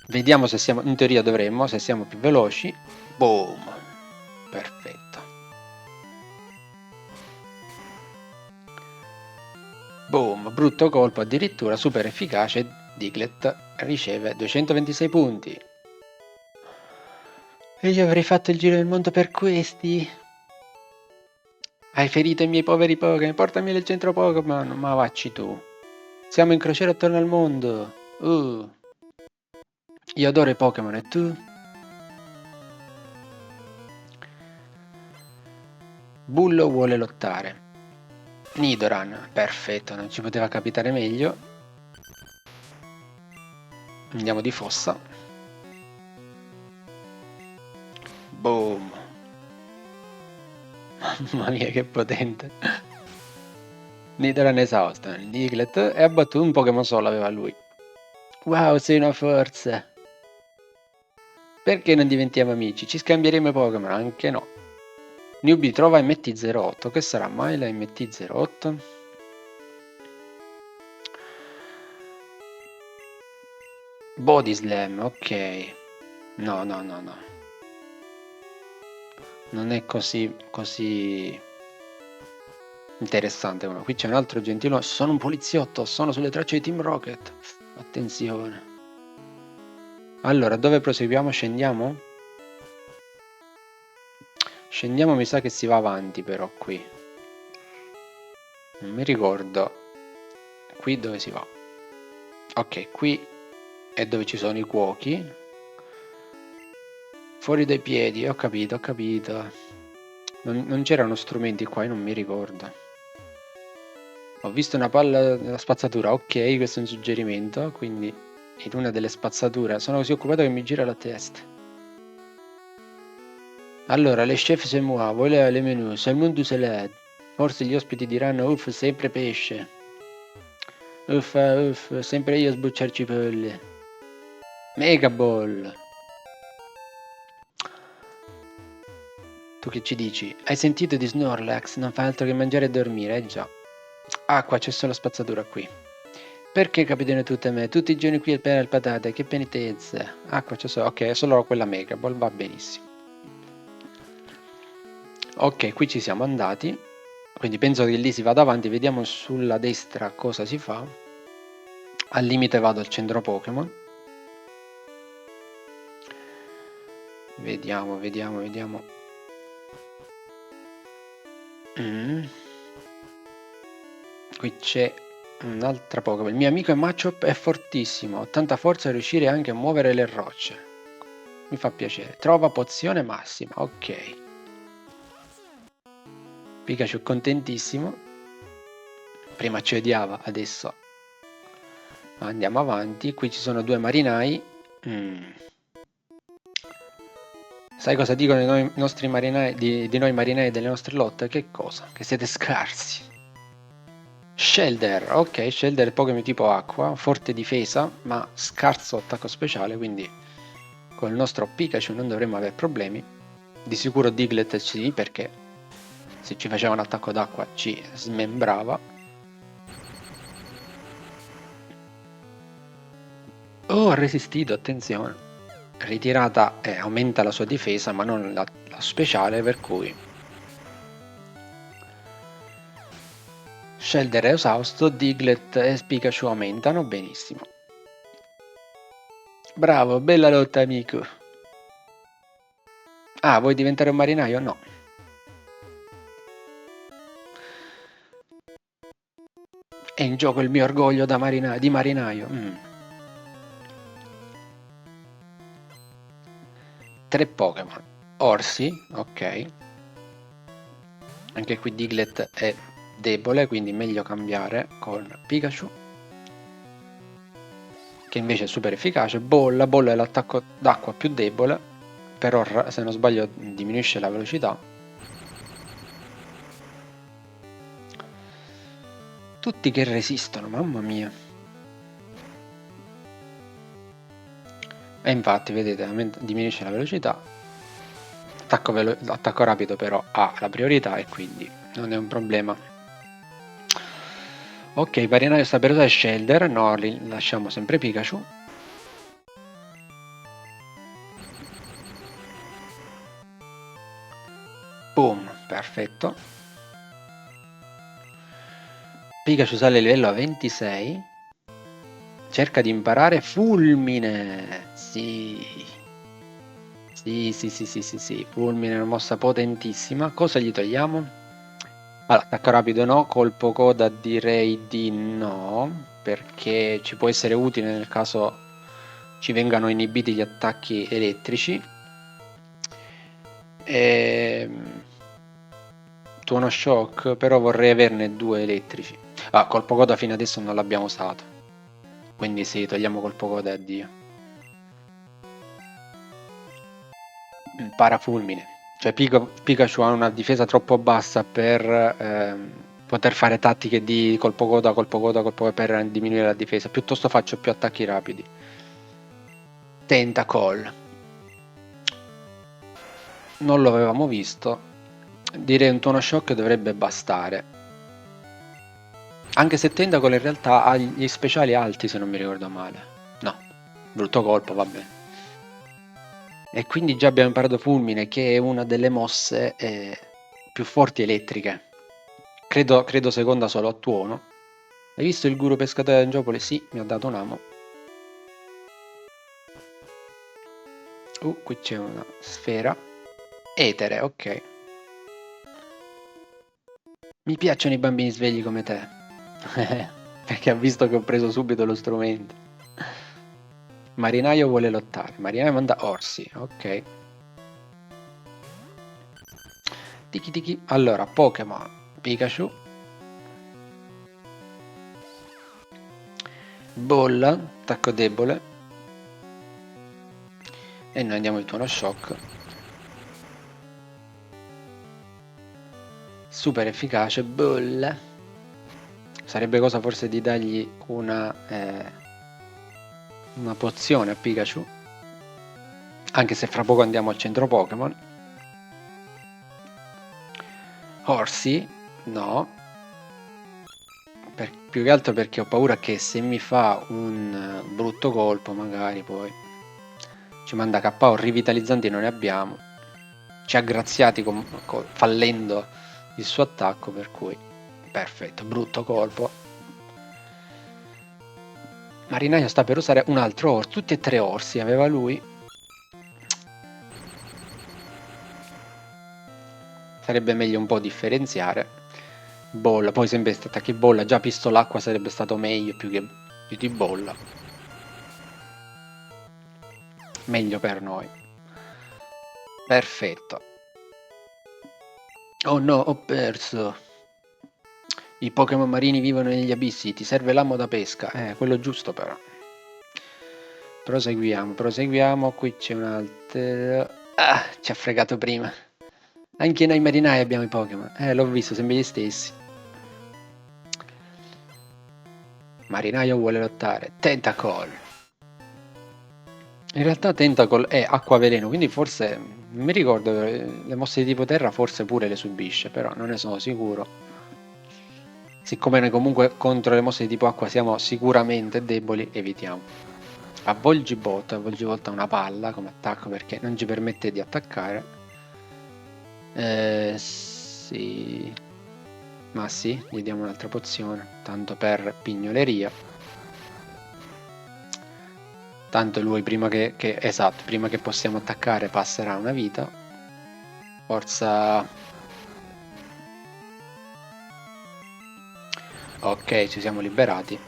Vediamo se siamo, in teoria dovremmo, se siamo più veloci. Boom, perfetto. Boom, brutto colpo, addirittura super efficace. Diglett riceve 226 punti. E io avrei fatto il giro del mondo per questi? Hai ferito i miei poveri Pokémon, portami nel centro Pokémon, ma vacci tu. Siamo in crociera attorno al mondo. Io adoro i Pokémon, e tu? Bullo vuole lottare. Nidoran, perfetto, non ci poteva capitare meglio. Andiamo di fossa. Boom. Mamma mia, che potente. Nidoran esausto. Diglett è abbattuto, un Pokémon solo aveva lui. Wow, sei una forza. Perché non diventiamo amici? Ci scambieremo i Pokémon? Anche no. Newbie trova MT-08. Che sarà mai la MT-08? Body Slam, ok. No. Non è così interessante. Qui c'è un altro gentile. Sono un poliziotto, sono sulle tracce di Team Rocket. Attenzione. Allora, dove proseguiamo? Scendiamo? Scendiamo, mi sa che si va avanti però qui. Non mi ricordo. Qui dove si va? Ok, qui è dove ci sono i cuochi. Fuori dai piedi, ho capito. Non c'erano strumenti qua, io non mi ricordo. Ho visto una palla della spazzatura, ok, questo è un suggerimento, quindi in una delle spazzature sono così occupato che mi gira la testa. Allora, le chef se moi, voilà le menù, salmon du salade. Forse gli ospiti diranno, uff, sempre pesce. Uff, sempre io a sbucciare cipolle. Mega Ball. Tu che ci dici? Hai sentito di Snorlax? Non fa altro che mangiare e dormire, eh già. Ah, qua c'è solo spazzatura qui. Perché capitano tutte a me? Tutti i giorni qui al patate, che penitenza. Ah, qua c'è solo... Ok, è solo quella Mega Ball, va benissimo. Ok, qui ci siamo andati. Quindi penso che lì si vada avanti. Vediamo sulla destra cosa si fa. Al limite vado al centro Pokémon. Vediamo. Qui c'è un'altra Pokémon. Il mio amico Machop è fortissimo, ho tanta forza a riuscire anche a muovere le rocce. Mi fa piacere. Trova pozione massima, ok. Pikachu è contentissimo. Prima ci odiava, adesso andiamo avanti. Qui ci sono due marinai. Sai cosa dicono i nostri marinai, di noi marinai delle nostre lotte? Che cosa? Che siete scarsi. Shelder, ok, Shelder è Pokémon tipo acqua, forte difesa, ma scarso attacco speciale, quindi con il nostro Pikachu non dovremmo avere problemi. Di sicuro Diglett sì, perché se ci faceva un attacco d'acqua ci smembrava. Oh, ha resistito, attenzione. Ritirata aumenta la sua difesa, ma non la speciale, per cui Shelder è esausto, Diglett e Pikachu aumentano, benissimo. Bravo, bella lotta amico. Ah, vuoi diventare un marinaio? No. È in gioco il mio orgoglio di marinaio. 3 Pokémon. Orsi, ok. Anche qui Diglett è debole, quindi meglio cambiare con Pikachu, che invece è super efficace. Bolla è l'attacco d'acqua più debole, però se non sbaglio diminuisce la velocità. Tutti che resistono, mamma mia. E infatti, vedete, diminuisce la velocità. L'attacco rapido però ha la priorità e quindi non è un problema. Ok, marinaio sta per usare Shelder, no, lasciamo sempre Pikachu. Boom, perfetto. Pikachu sale a livello 26. Cerca di imparare Fulmine. Sì. Sì. Fulmine è una mossa potentissima. Cosa gli togliamo? Allora, attacco rapido no, colpo coda direi di no, perché ci può essere utile nel caso ci vengano inibiti gli attacchi elettrici. Tuono shock, però vorrei averne 2 elettrici. Ah, colpo coda fino adesso non l'abbiamo usato, quindi sì, togliamo colpo coda e addio. Parafulmine, cioè Pikachu ha una difesa troppo bassa per poter fare tattiche di colpo coda per diminuire la difesa, piuttosto faccio più attacchi rapidi. Tentacle, non lo avevamo visto, direi un tuono shock dovrebbe bastare, anche se Tentacle in realtà ha gli speciali alti se non mi ricordo male. No, brutto colpo, vabbè. E quindi già abbiamo imparato Fulmine, che è una delle mosse più forti elettriche. Credo seconda solo a tuono. Hai visto il guru pescatore di Angiopoli? Sì, mi ha dato un amo. Qui c'è una sfera. Etere, ok. Mi piacciono i bambini svegli come te. Perché ha visto che ho preso subito lo strumento. Marinaio vuole lottare. Marinaio manda orsi, ok. Tiki. Allora, Pokémon. Pikachu. Bolla, attacco debole. E noi andiamo il tuono shock. Super efficace, bolla. Sarebbe cosa forse di dargli una pozione a Pikachu. Anche se fra poco andiamo al centro Pokémon. Orsi, no. Più che altro perché ho paura che se mi fa un brutto colpo magari poi ci manda KO, rivitalizzanti non ne abbiamo, ci ha graziati fallendo il suo attacco, per cui perfetto, brutto colpo. Marinaio sta per usare un altro orso, tutti e 3 orsi aveva lui. sarebbe meglio un po' differenziare. Bolla, poi sempre attacchi bolla, già pistolacqua sarebbe stato meglio più di bolla. Meglio per noi. Perfetto. Oh no, ho perso. I Pokémon marini vivono negli abissi, ti serve l'amo da pesca. Quello giusto però. Proseguiamo, qui c'è un altro... Ah, ci ha fregato prima. Anche noi marinai abbiamo i Pokémon. L'ho visto, sempre gli stessi. Marinaio vuole lottare. Tentacle. In realtà Tentacle è acqua veleno, quindi forse... Non mi ricordo, le mosse di tipo terra forse pure le subisce, però non ne sono sicuro. Siccome noi comunque contro le mosse di tipo acqua siamo sicuramente deboli, evitiamo. Avvolgivolta una palla come attacco perché non ci permette di attaccare. Sì. Ma sì, gli diamo un'altra pozione, tanto per pignoleria. Tanto lui prima che esatto, prima che possiamo attaccare passerà una vita. Forza. Ok, ci siamo liberati.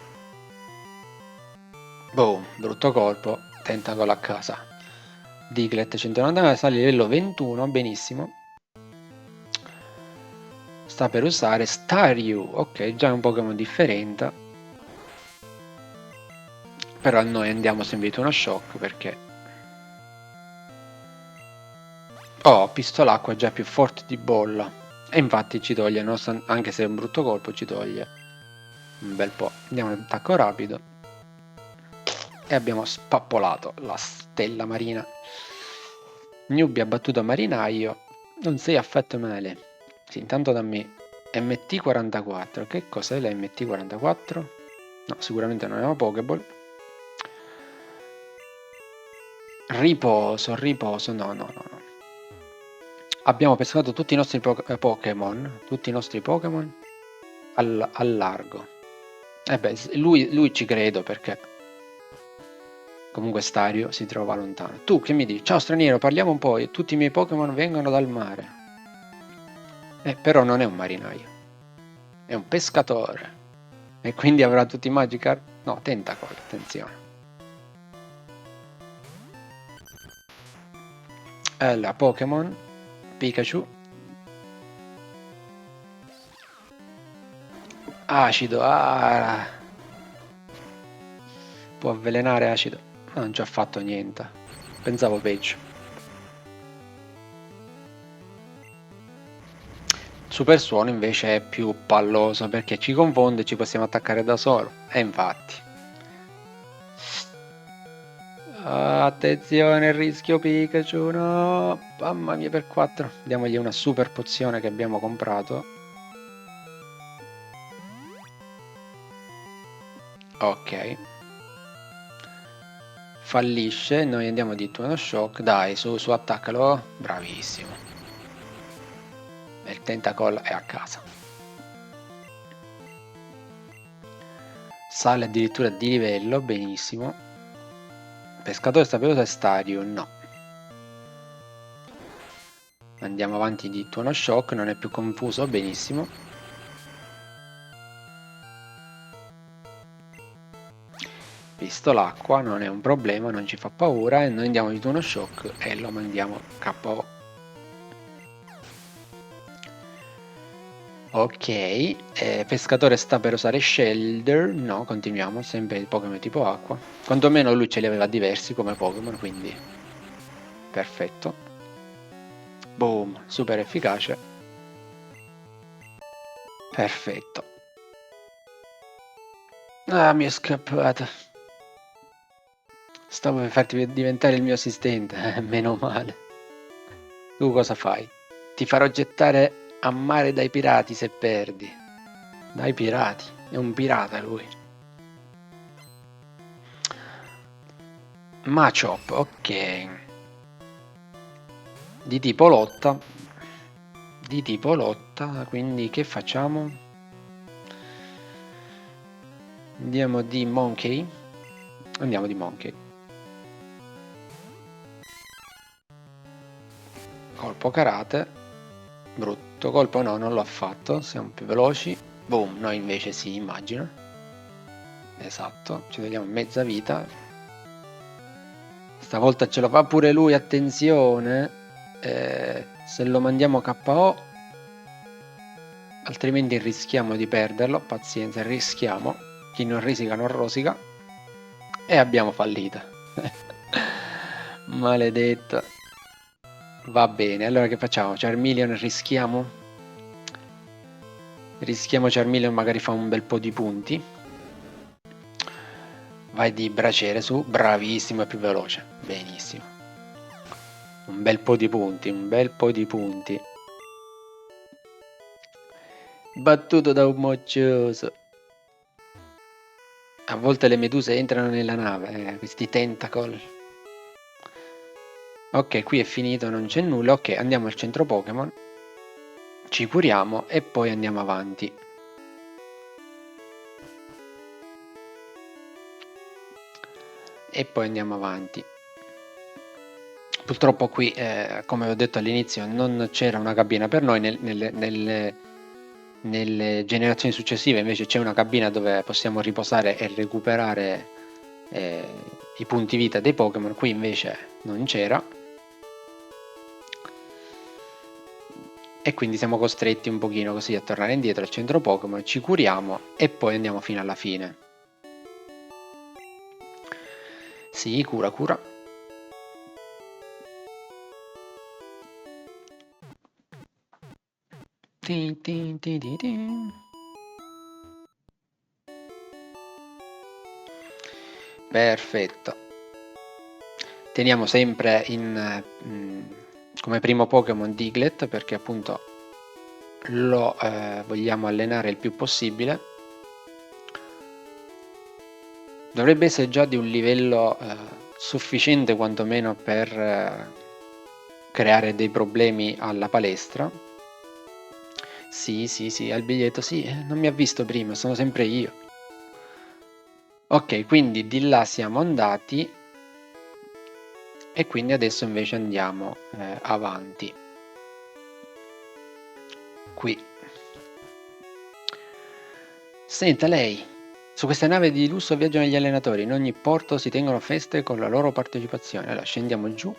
Boom, brutto colpo, Tentacle a casa. Diglett 199, sale livello 21, benissimo. Sta per usare Staryu, ok, già è un Pokémon differente. Però noi andiamo sempre di uno shock perché... Oh, pistolacqua è già più forte di bolla. E infatti ci toglie, anche se è un brutto colpo, ci toglie un bel po'. Andiamo in attacco rapido. E abbiamo spappolato la stella marina. Newbie ha battuto Marinaio. Non sei affatto male. Sì, intanto dammi MT44. Che cos'è la MT44? No, sicuramente non è una Pokéball. Riposo, no. Abbiamo pescato tutti i nostri Pokémon. Tutti i nostri Pokémon al largo. Beh, lui ci credo perché comunque Stario si trova lontano. Tu che mi dici? Ciao straniero, parliamo un po'. Tutti i miei Pokémon vengono dal mare. Però non è un marinaio. È un pescatore. E quindi avrà tutti i Magikarp? No, Tentacle, attenzione. La Pokémon Pikachu. Acido, può avvelenare acido. Non ci ha fatto niente. Pensavo peggio. Super Suono invece è più palloso perché ci confonde e ci possiamo attaccare da solo. E infatti. Attenzione, il rischio Pikachu, no! Mamma mia, per 4. Diamogli una super pozione che abbiamo comprato. Ok. Fallisce, noi andiamo di uno shock. Dai, su, attaccalo. Bravissimo. E il Tentacle è a casa. Sale addirittura di livello, benissimo. Pescatore saperoso e Stadio, no. Andiamo avanti di uno shock, non è più confuso, benissimo. Pistolacqua, non è un problema, non ci fa paura e noi andiamo di uno shock e lo mandiamo KO. Ok, pescatore sta per usare Shelder, no, continuiamo, sempre il Pokémon tipo acqua. Quantomeno lui ce li aveva diversi come Pokémon, quindi perfetto. Boom, super efficace. Perfetto. Ah, mi è scappata. Stavo per farti diventare il mio assistente, meno male. Tu cosa fai? Ti farò gettare a mare dai pirati se perdi. Dai pirati, è un pirata lui. Machop, ok. Di tipo lotta. Quindi che facciamo? Andiamo di Monkey. Andiamo di Monkey. Colpo karate. Brutto. brutto colpo no, non l'ho fatto, siamo più veloci. Boom, noi invece sì, immagino. Esatto, ci togliamo mezza vita. Stavolta ce lo fa pure lui, attenzione. Se lo mandiamo KO, altrimenti rischiamo di perderlo. Pazienza, rischiamo. Chi non risica non rosica. E abbiamo fallito. Maledetto. Va bene, allora che facciamo? Charmeleon rischiamo? Rischiamo Charmeleon, magari fa un bel po' di punti. Vai di braciere su, bravissimo, è più veloce. Benissimo. Un bel po' di punti, un bel po' di punti. Battuto da un moccioso. A volte le meduse entrano nella nave, questi tentacle. Ok, qui è finito, non c'è nulla. Ok, andiamo al centro Pokémon. Ci curiamo e poi andiamo avanti. E poi andiamo avanti. Purtroppo qui, come ho detto all'inizio, non c'era una cabina per noi. Nelle generazioni successive invece c'è una cabina dove possiamo riposare e recuperare i punti vita dei Pokémon. Qui invece non c'era. E quindi siamo costretti un pochino così a tornare indietro al centro Pokémon, ci curiamo e poi andiamo fino alla fine. Sì, cura. Perfetto. Teniamo sempre come primo Pokémon Diglett, perché appunto lo vogliamo allenare il più possibile. Dovrebbe essere già di un livello sufficiente quantomeno per creare dei problemi alla palestra. Sì, al biglietto, sì, non mi ha visto prima, sono sempre io. Ok, quindi di là siamo andati e quindi adesso invece andiamo avanti. Qui. Senta lei, su questa nave di lusso viaggiano gli allenatori, in ogni porto si tengono feste con la loro partecipazione. Allora scendiamo giù.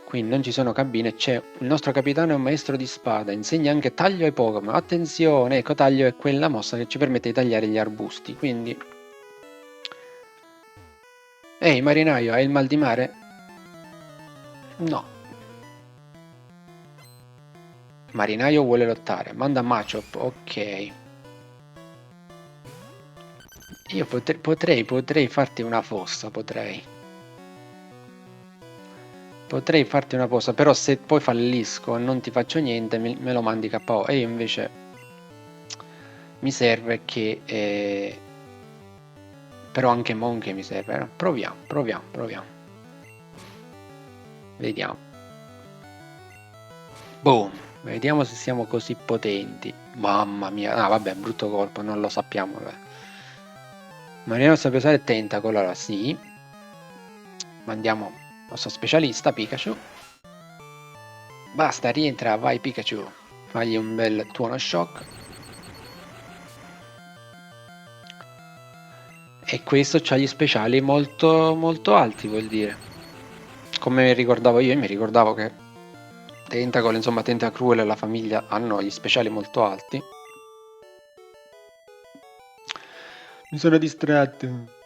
Qui non ci sono cabine, c'è il nostro capitano è un maestro di spada, insegna anche taglio ai Pokémon. Attenzione, ecco, taglio è quella mossa che ci permette di tagliare gli arbusti, quindi... Ehi, marinaio, hai il mal di mare? No. Marinaio vuole lottare, manda Machop, ok. Io potrei farti una fossa, potrei farti una fossa, però se poi fallisco e non ti faccio niente, me lo mandi KO. E io invece mi serve che... però anche Monkey mi serve, no? Proviamo. Vediamo. Boom. Vediamo se siamo così potenti. Mamma mia. Ah, vabbè, brutto colpo, non lo sappiamo. Vabbè. Marino sappia usare Tentacle, allora sì. Mandiamo il nostro specialista, Pikachu. Basta, rientra, vai Pikachu. Fagli un bel tuono shock. E questo c'ha gli speciali molto, molto alti, vuol dire. Come mi ricordavo io mi ricordavo che Tentacle, insomma Tentacruel e la famiglia hanno gli speciali molto alti. Mi sono distratto.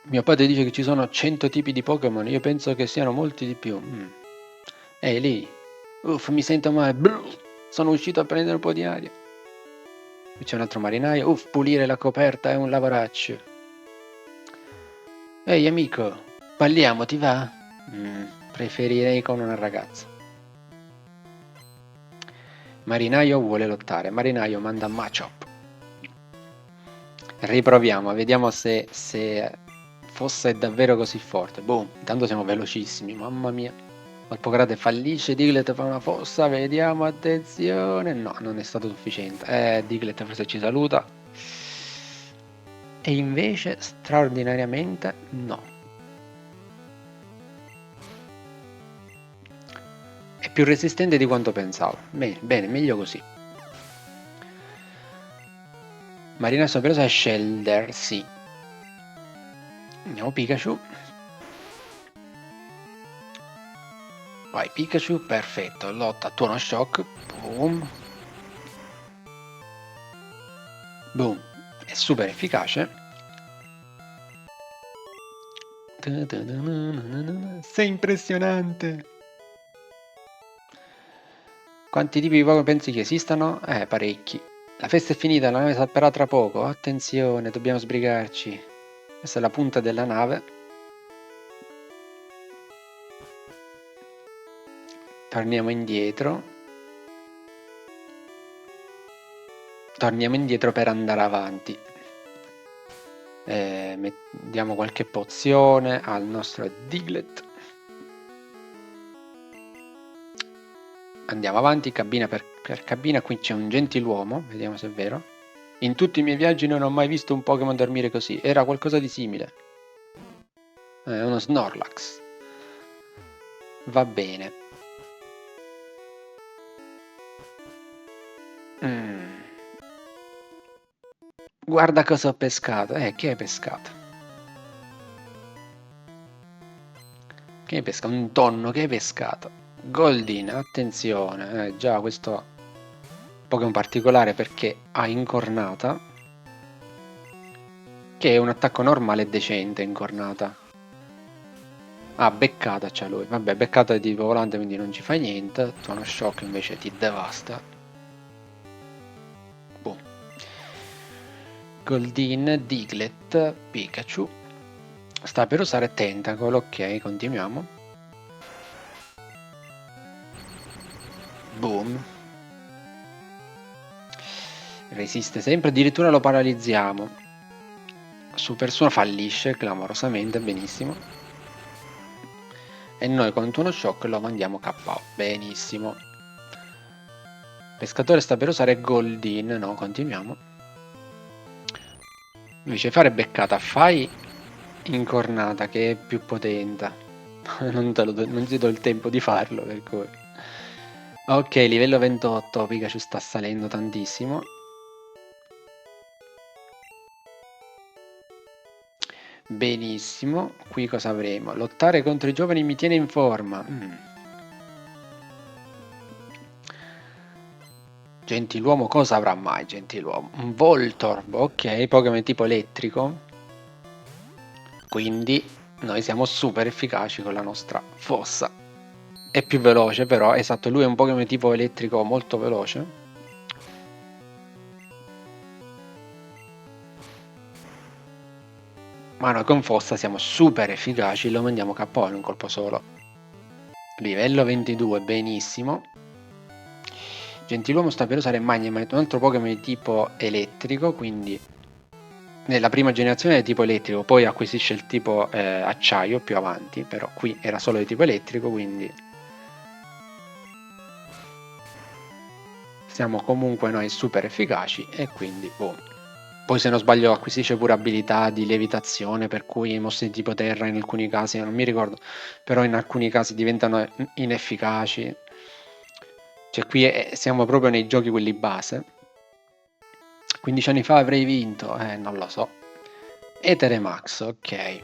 Mio padre dice che ci sono 100 tipi di Pokémon, io penso che siano molti di più. Ehi lì, uff, mi sento male, sono uscito a prendere un po' di aria. Qui c'è un altro marinaio, uff, pulire la coperta è un lavoraccio. Ehi amico, parliamo, ti va? Preferirei con una ragazza. Marinaio vuole lottare, marinaio manda Machop. Riproviamo, vediamo se fosse davvero così forte. Boom, intanto siamo velocissimi, mamma mia. Colpo grande fallisce, Diglett fa una fossa, vediamo, attenzione. No, non è stato sufficiente. Diglett forse ci saluta. E invece, straordinariamente, no. più resistente di quanto pensavo. Bene, bene, meglio così. Marina Soprosa e Shelder, sì. Andiamo Pikachu. Vai Pikachu, perfetto. Lotta, tuono shock. Boom. Boom. È super efficace. Sei impressionante. Quanti tipi di Pokémon pensi che esistano? Parecchi. La festa è finita, la nave salperà tra poco. Attenzione, dobbiamo sbrigarci. Questa è la punta della nave. Torniamo indietro. Torniamo indietro per andare avanti. Diamo qualche pozione al nostro Diglett. Andiamo avanti, cabina per cabina. Qui c'è un gentiluomo, vediamo se è vero. In tutti i miei viaggi non ho mai visto un Pokémon dormire così. Era qualcosa di simile. Uno Snorlax. Va bene. Guarda cosa ho pescato. Che hai pescato? Che hai pescato? Un tonno, che hai pescato? Goldin, attenzione. Già questo Pokémon particolare perché ha incornata. Che è un attacco normale e decente, incornata. Ah, beccata c'ha lui. Vabbè, beccata è tipo volante, quindi non ci fa niente. Tuono shock invece ti devasta. Boom. Goldin, Diglett, Pikachu. Sta per usare Tentacle, ok, continuiamo. Boom. Resiste sempre, addirittura lo paralizziamo. Super Suono fallisce clamorosamente, benissimo. E noi con Tuono Shock lo mandiamo KO, benissimo. Pescatore sta per usare Goldin, no, continuiamo. Invece fare beccata, fai incornata che è più potente. non ti do il tempo di farlo, per cui. Ok, livello 28, Pikachu sta salendo tantissimo. Benissimo, qui cosa avremo? Lottare contro i giovani mi tiene in forma. Gentiluomo, cosa avrà mai Gentiluomo? Un Voltorb, ok, Pokémon tipo elettrico. Quindi noi siamo super efficaci con la nostra fossa. È più veloce però, esatto, lui è un Pokémon tipo elettrico molto veloce. Ma noi con fossa siamo super efficaci, lo mandiamo KO in un colpo solo. Livello 22, benissimo. Gentiluomo sta per usare Magnemite, un altro Pokémon di tipo elettrico, quindi nella prima generazione è tipo elettrico, poi acquisisce il tipo acciaio più avanti, però qui era solo di tipo elettrico, quindi siamo comunque noi super efficaci e quindi boom. Poi se non sbaglio acquisisce pure abilità di lievitazione, per cui i mostri di tipo terra in alcuni casi, non mi ricordo, però in alcuni casi diventano inefficaci. Cioè qui siamo proprio nei giochi quelli base. 15 anni fa avrei vinto, non lo so. Etere Max, ok.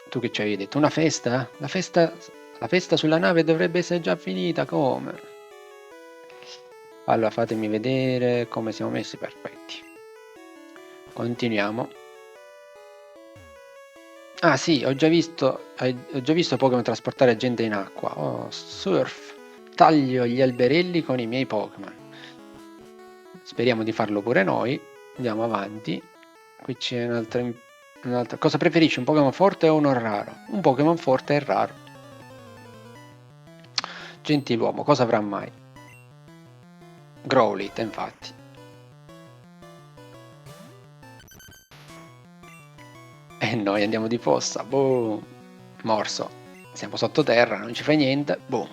Tu che ci avevi detto? Una festa? La festa sulla nave dovrebbe essere già finita, come? Allora fatemi vedere come siamo messi, perfetti. Continuiamo. Ah sì, ho già visto Pokémon trasportare gente in acqua. Oh, surf. Taglio gli alberelli con i miei Pokémon. Speriamo di farlo pure noi. Andiamo avanti. Qui c'è un'altra. Cosa preferisci, un Pokémon forte o uno raro? Un Pokémon forte e raro. Gentiluomo, cosa avrà mai? Growlithe, infatti. E noi andiamo di fossa. Boom. Morso. Siamo sottoterra, non ci fai niente. Boom.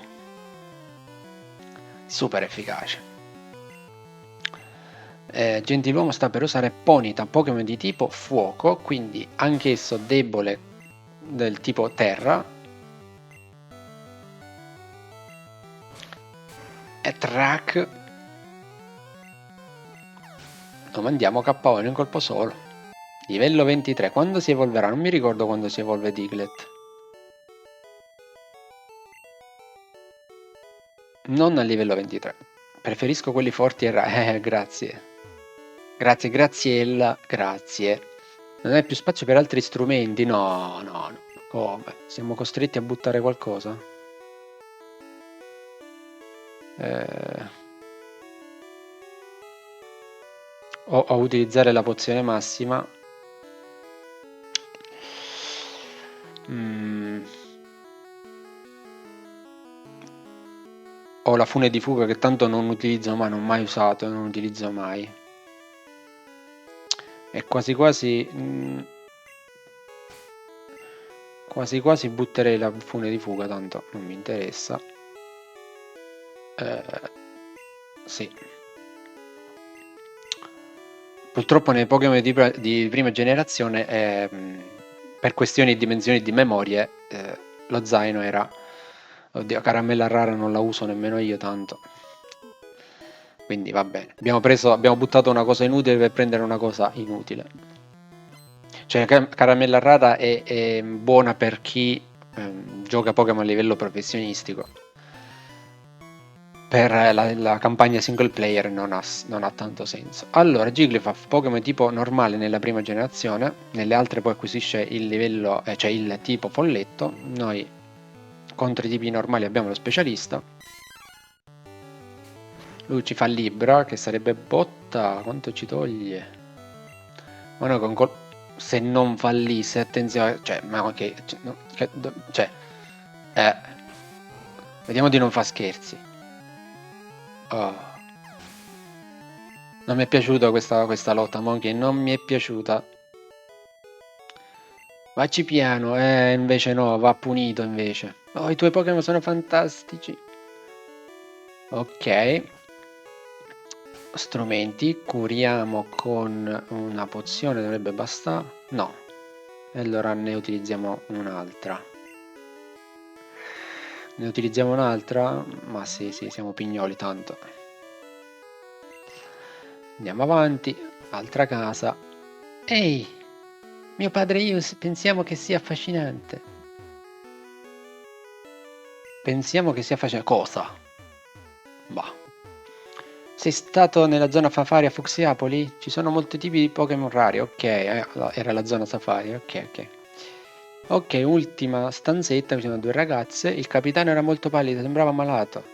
Super efficace. Gentiluomo sta per usare Ponyta, Pokémon di tipo fuoco, quindi anch'esso debole del tipo terra. E track. Lo mandiamo KO in un colpo solo. Livello 23. Quando si evolverà? Non mi ricordo quando si evolve Diglett. Non a livello 23. Preferisco quelli forti e grazie. Grazie, Graziella. Grazie. Non hai più spazio per altri strumenti? No, no, no. Come? Siamo costretti a buttare qualcosa? O utilizzare la pozione massima. Ho la fune di fuga che tanto non utilizzo mai, non ho mai usato, non utilizzo mai. E quasi quasi butterei la fune di fuga, tanto non mi interessa. Sì. Purtroppo nei Pokémon di prima generazione, per questioni di dimensioni di memorie, lo zaino era... Oddio, caramella rara non la uso nemmeno io tanto. Quindi va bene. Abbiamo buttato una cosa inutile per prendere una cosa inutile. Cioè, caramella rara è buona per chi gioca Pokémon a livello professionistico. Per la campagna single player non ha tanto senso. Allora, Jigglypuff, Pokémon tipo normale nella prima generazione, nelle altre poi acquisisce il livello, cioè il tipo folletto. Noi contro i tipi normali abbiamo lo specialista. Lui ci fa Libra, che sarebbe botta, quanto ci toglie? Ma noi con se non fallisse, attenzione, cioè, ma che... vediamo di non far scherzi. Oh. Non mi è piaciuta questa lotta, Monkey, non mi è piaciuta. Vacci piano, invece no, va punito invece. Oh, i tuoi Pokémon sono fantastici. Ok. Strumenti, curiamo con una pozione, dovrebbe bastare. No. E allora ne utilizziamo un'altra. Ne utilizziamo un'altra? Ma sì, siamo pignoli tanto. Andiamo avanti, altra casa. Ehi, mio padre e io pensiamo che sia affascinante. Pensiamo che sia affascinante. Cosa? Bah. Sei stato nella zona safari a Fuxiapoli? Ci sono molti tipi di Pokémon rari. Ok, era la zona safari. Ok. Ok, ultima stanzetta, ci sono due ragazze. Il capitano era molto pallido, sembrava malato.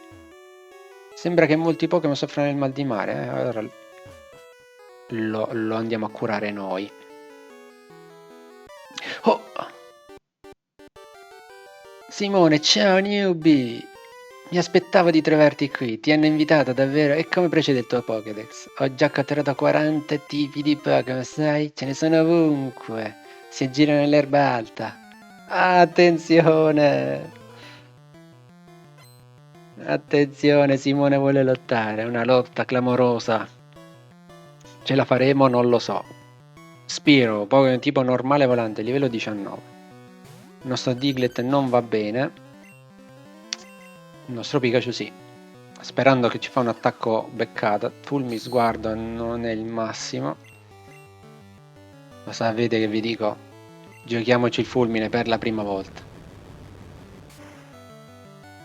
Sembra che molti Pokémon soffrano il mal di mare. Allora lo andiamo a curare noi. Oh! Simone, ciao newbie! Mi aspettavo di trovarti qui, ti hanno invitato davvero? E come procede il tuo Pokédex? Ho già catturato 40 tipi di Pokémon, sai? Ce ne sono ovunque. Si aggirano nell'erba alta. Attenzione! Attenzione, Simone vuole lottare, è una lotta clamorosa. Ce la faremo? Non lo so. Spiro, Pokémon tipo normale volante, livello 19. Il nostro Diglett non va bene. Il nostro Pikachu sì. Sperando che ci fa un attacco beccato. Fulmi sguardo non è il massimo. Ma sapete che vi dico? Giochiamoci il fulmine per la prima volta.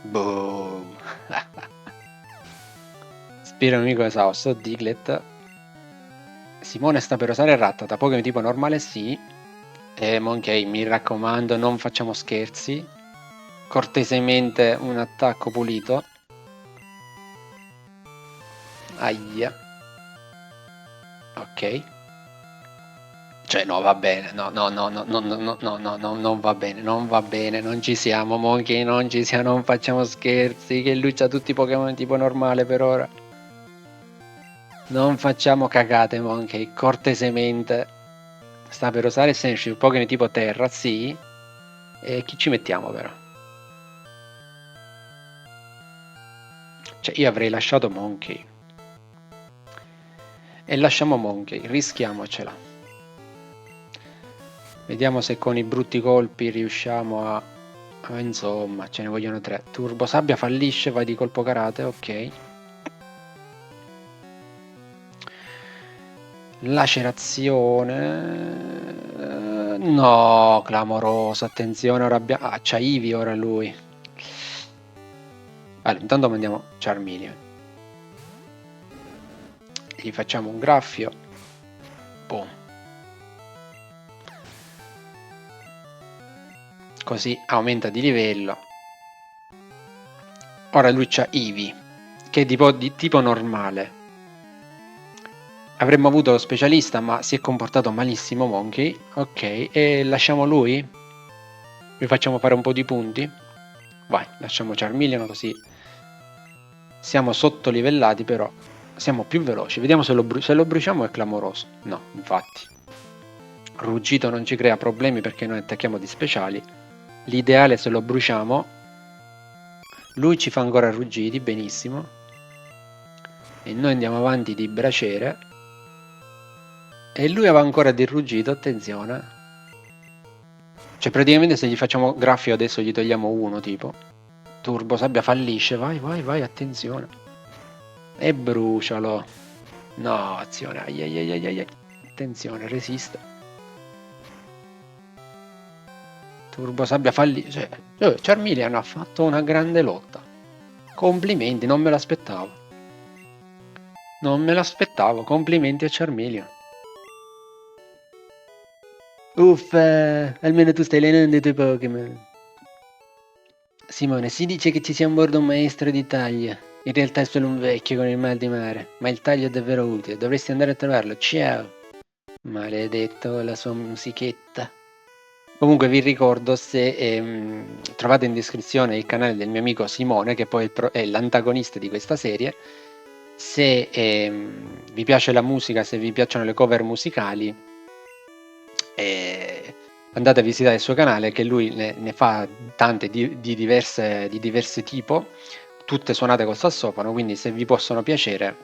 Boom. Spiro amico esausto. Diglett. Simone sta per usare Rattata. Pokémon tipo normale sì. Monkey, mi raccomando, non facciamo scherzi. Cortesemente un attacco pulito. Aia. Ok. Cioè no, va bene. No, non va bene, non va bene, non ci siamo, Monkey, non ci siamo, non facciamo scherzi, che lui c'ha tutti i Pokémon tipo normale per ora. Non facciamo cagate, Monkey, cortesemente. Sta per usare Essential Pokémon tipo terra, sì. E chi ci mettiamo però? Cioè io avrei lasciato Monkey. E lasciamo Monkey, rischiamocela. Vediamo se con i brutti colpi riusciamo a... insomma, ce ne vogliono 3. Turbo Sabbia fallisce, vai di colpo karate, ok. Lacerazione. No, clamoroso. Attenzione, ora abbiamo. Ah, c'ha Eevee ora lui. Allora, intanto mandiamo Charmeleon. Gli facciamo un graffio. Boom. Così aumenta di livello. Ora lui c'ha Eevee, che è di tipo normale. Avremmo avuto lo specialista, ma si è comportato malissimo Monkey. Ok, e lasciamo lui? Vi facciamo fare un po' di punti? Vai, lasciamo Charmeleon così. Siamo sotto-livellati, però siamo più veloci. Vediamo se lo bruciamo è clamoroso. No, infatti. Ruggito non ci crea problemi perché noi attacchiamo di speciali. L'ideale se lo bruciamo. Lui ci fa ancora ruggiti, benissimo. E noi andiamo avanti di braciere. E lui aveva ancora del ruggito, attenzione. Cioè praticamente se gli facciamo graffio adesso gli togliamo uno tipo. Turbo sabbia fallisce, vai, vai, vai, attenzione. E brucialo. No, azione, ai, ai, ai, ai, ai. Attenzione, resiste. Turbo sabbia fallisce. Charmeleon ha fatto una grande lotta. Complimenti, non me l'aspettavo. Non me l'aspettavo, complimenti a Charmeleon. Uffa, almeno tu stai allenando i tuoi Pokémon. Simone, si dice che ci sia a bordo un maestro di taglio. In realtà è solo un vecchio con il mal di mare, ma il taglio è davvero utile. Dovresti andare a trovarlo. Ciao. Maledetto con la sua musichetta. Comunque vi ricordo se trovate in descrizione il canale del mio amico Simone, che poi è l'antagonista di questa serie. Se vi piace la musica, se vi piacciono le cover musicali, andate a visitare il suo canale, che lui ne fa tante di diverse tipo, tutte suonate col sassofono, quindi se vi possono piacere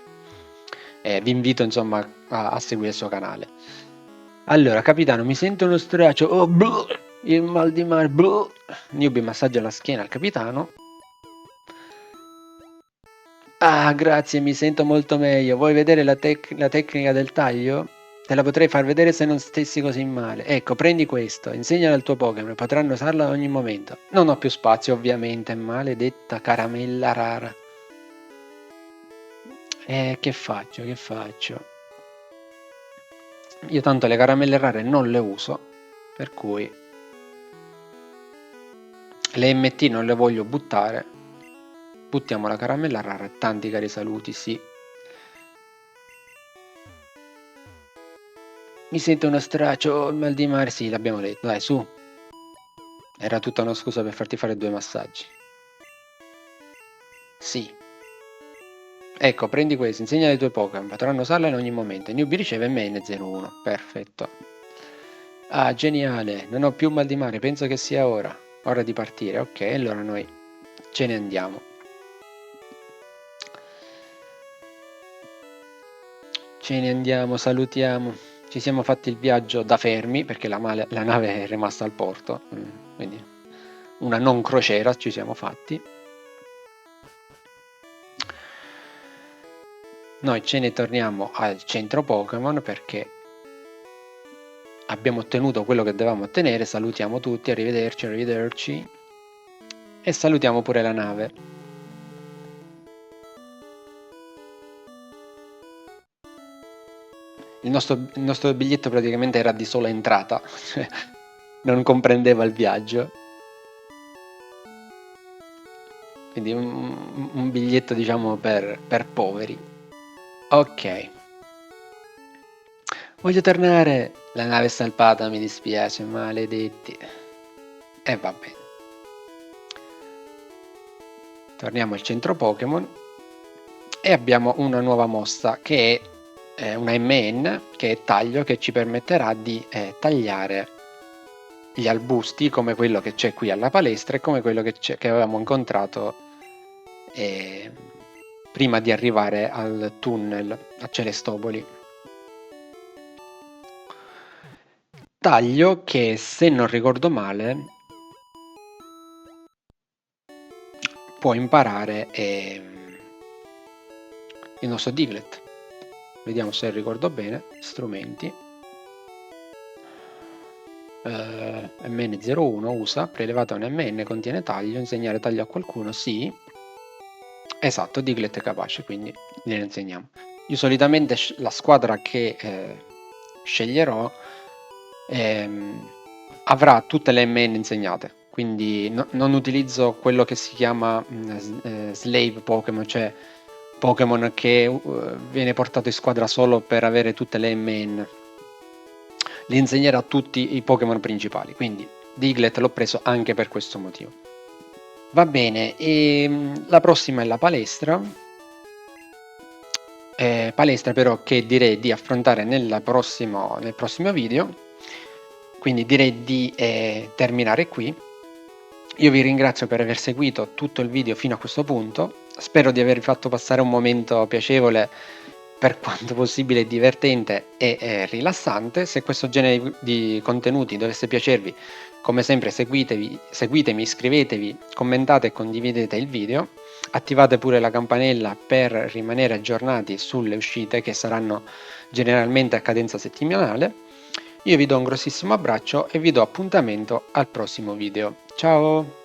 vi invito insomma a seguire il suo canale. Allora, capitano, mi sento uno straccio, oh, il mal di mare, Newbie massaggia la schiena al capitano. Ah, grazie, mi sento molto meglio. Vuoi vedere la tecnica del taglio? Te la potrei far vedere se non stessi così male. Ecco, prendi questo, insegnala al tuo Pokémon, potranno usarlo ad ogni momento. Non ho più spazio, ovviamente, maledetta caramella rara. Che faccio, che faccio? Io tanto le caramelle rare non le uso, per cui le MT non le voglio buttare. Buttiamo la caramella rara, tanti cari saluti, sì. Mi sento uno straccio, il mal di mare, sì, l'abbiamo detto, dai, su. Era tutta una scusa per farti fare 2 massaggi. Sì. Ecco, prendi questo, insegna ai tuoi Pokémon, potranno usarla in ogni momento. Newbie riceve main 01, perfetto. Ah, geniale, non ho più mal di mare, penso che sia ora. Ora di partire, ok, allora noi ce ne andiamo. Ce ne andiamo, salutiamo. Ci siamo fatti il viaggio da fermi perché la nave è rimasta al porto, quindi una non crociera ci siamo fatti. Noi ce ne torniamo al centro Pokémon perché abbiamo ottenuto quello che dovevamo ottenere. Salutiamo tutti, arrivederci, arrivederci. E salutiamo pure la nave. Il nostro biglietto praticamente era di sola entrata, cioè non comprendeva il viaggio. Quindi un biglietto diciamo per poveri. Ok. Voglio tornare. La nave è salpata, mi dispiace, maledetti. E va bene. Torniamo al centro Pokémon. E abbiamo una nuova mossa che è una MN, che è taglio, che ci permetterà di tagliare gli arbusti come quello che c'è qui alla palestra e come quello che avevamo incontrato prima di arrivare al tunnel a Celestopoli. Taglio che, se non ricordo male, può imparare il nostro Diglett. vediamo se ricordo bene, strumenti, MN01 usa, prelevata un MN, contiene taglio, insegnare taglio a qualcuno, sì, esatto, Diglett è capace, quindi glielo insegniamo. Io solitamente la squadra che sceglierò avrà tutte le MN insegnate, quindi non utilizzo quello che si chiama slave Pokémon, cioè Pokémon che viene portato in squadra solo per avere tutte le MN. Li insegnerò a tutti i Pokémon principali, quindi Diglett l'ho preso anche per questo motivo. Va bene, la prossima è la palestra. Palestra però che direi di affrontare nel prossimo video, quindi direi di terminare qui. Io vi ringrazio per aver seguito tutto il video fino a questo punto, spero di avervi fatto passare un momento piacevole, per quanto possibile divertente e rilassante. Se questo genere di contenuti dovesse piacervi, come sempre seguitemi, iscrivetevi, commentate e condividete il video, attivate pure la campanella per rimanere aggiornati sulle uscite che saranno generalmente a cadenza settimanale. Io vi do un grossissimo abbraccio e vi do appuntamento al prossimo video. Ciao!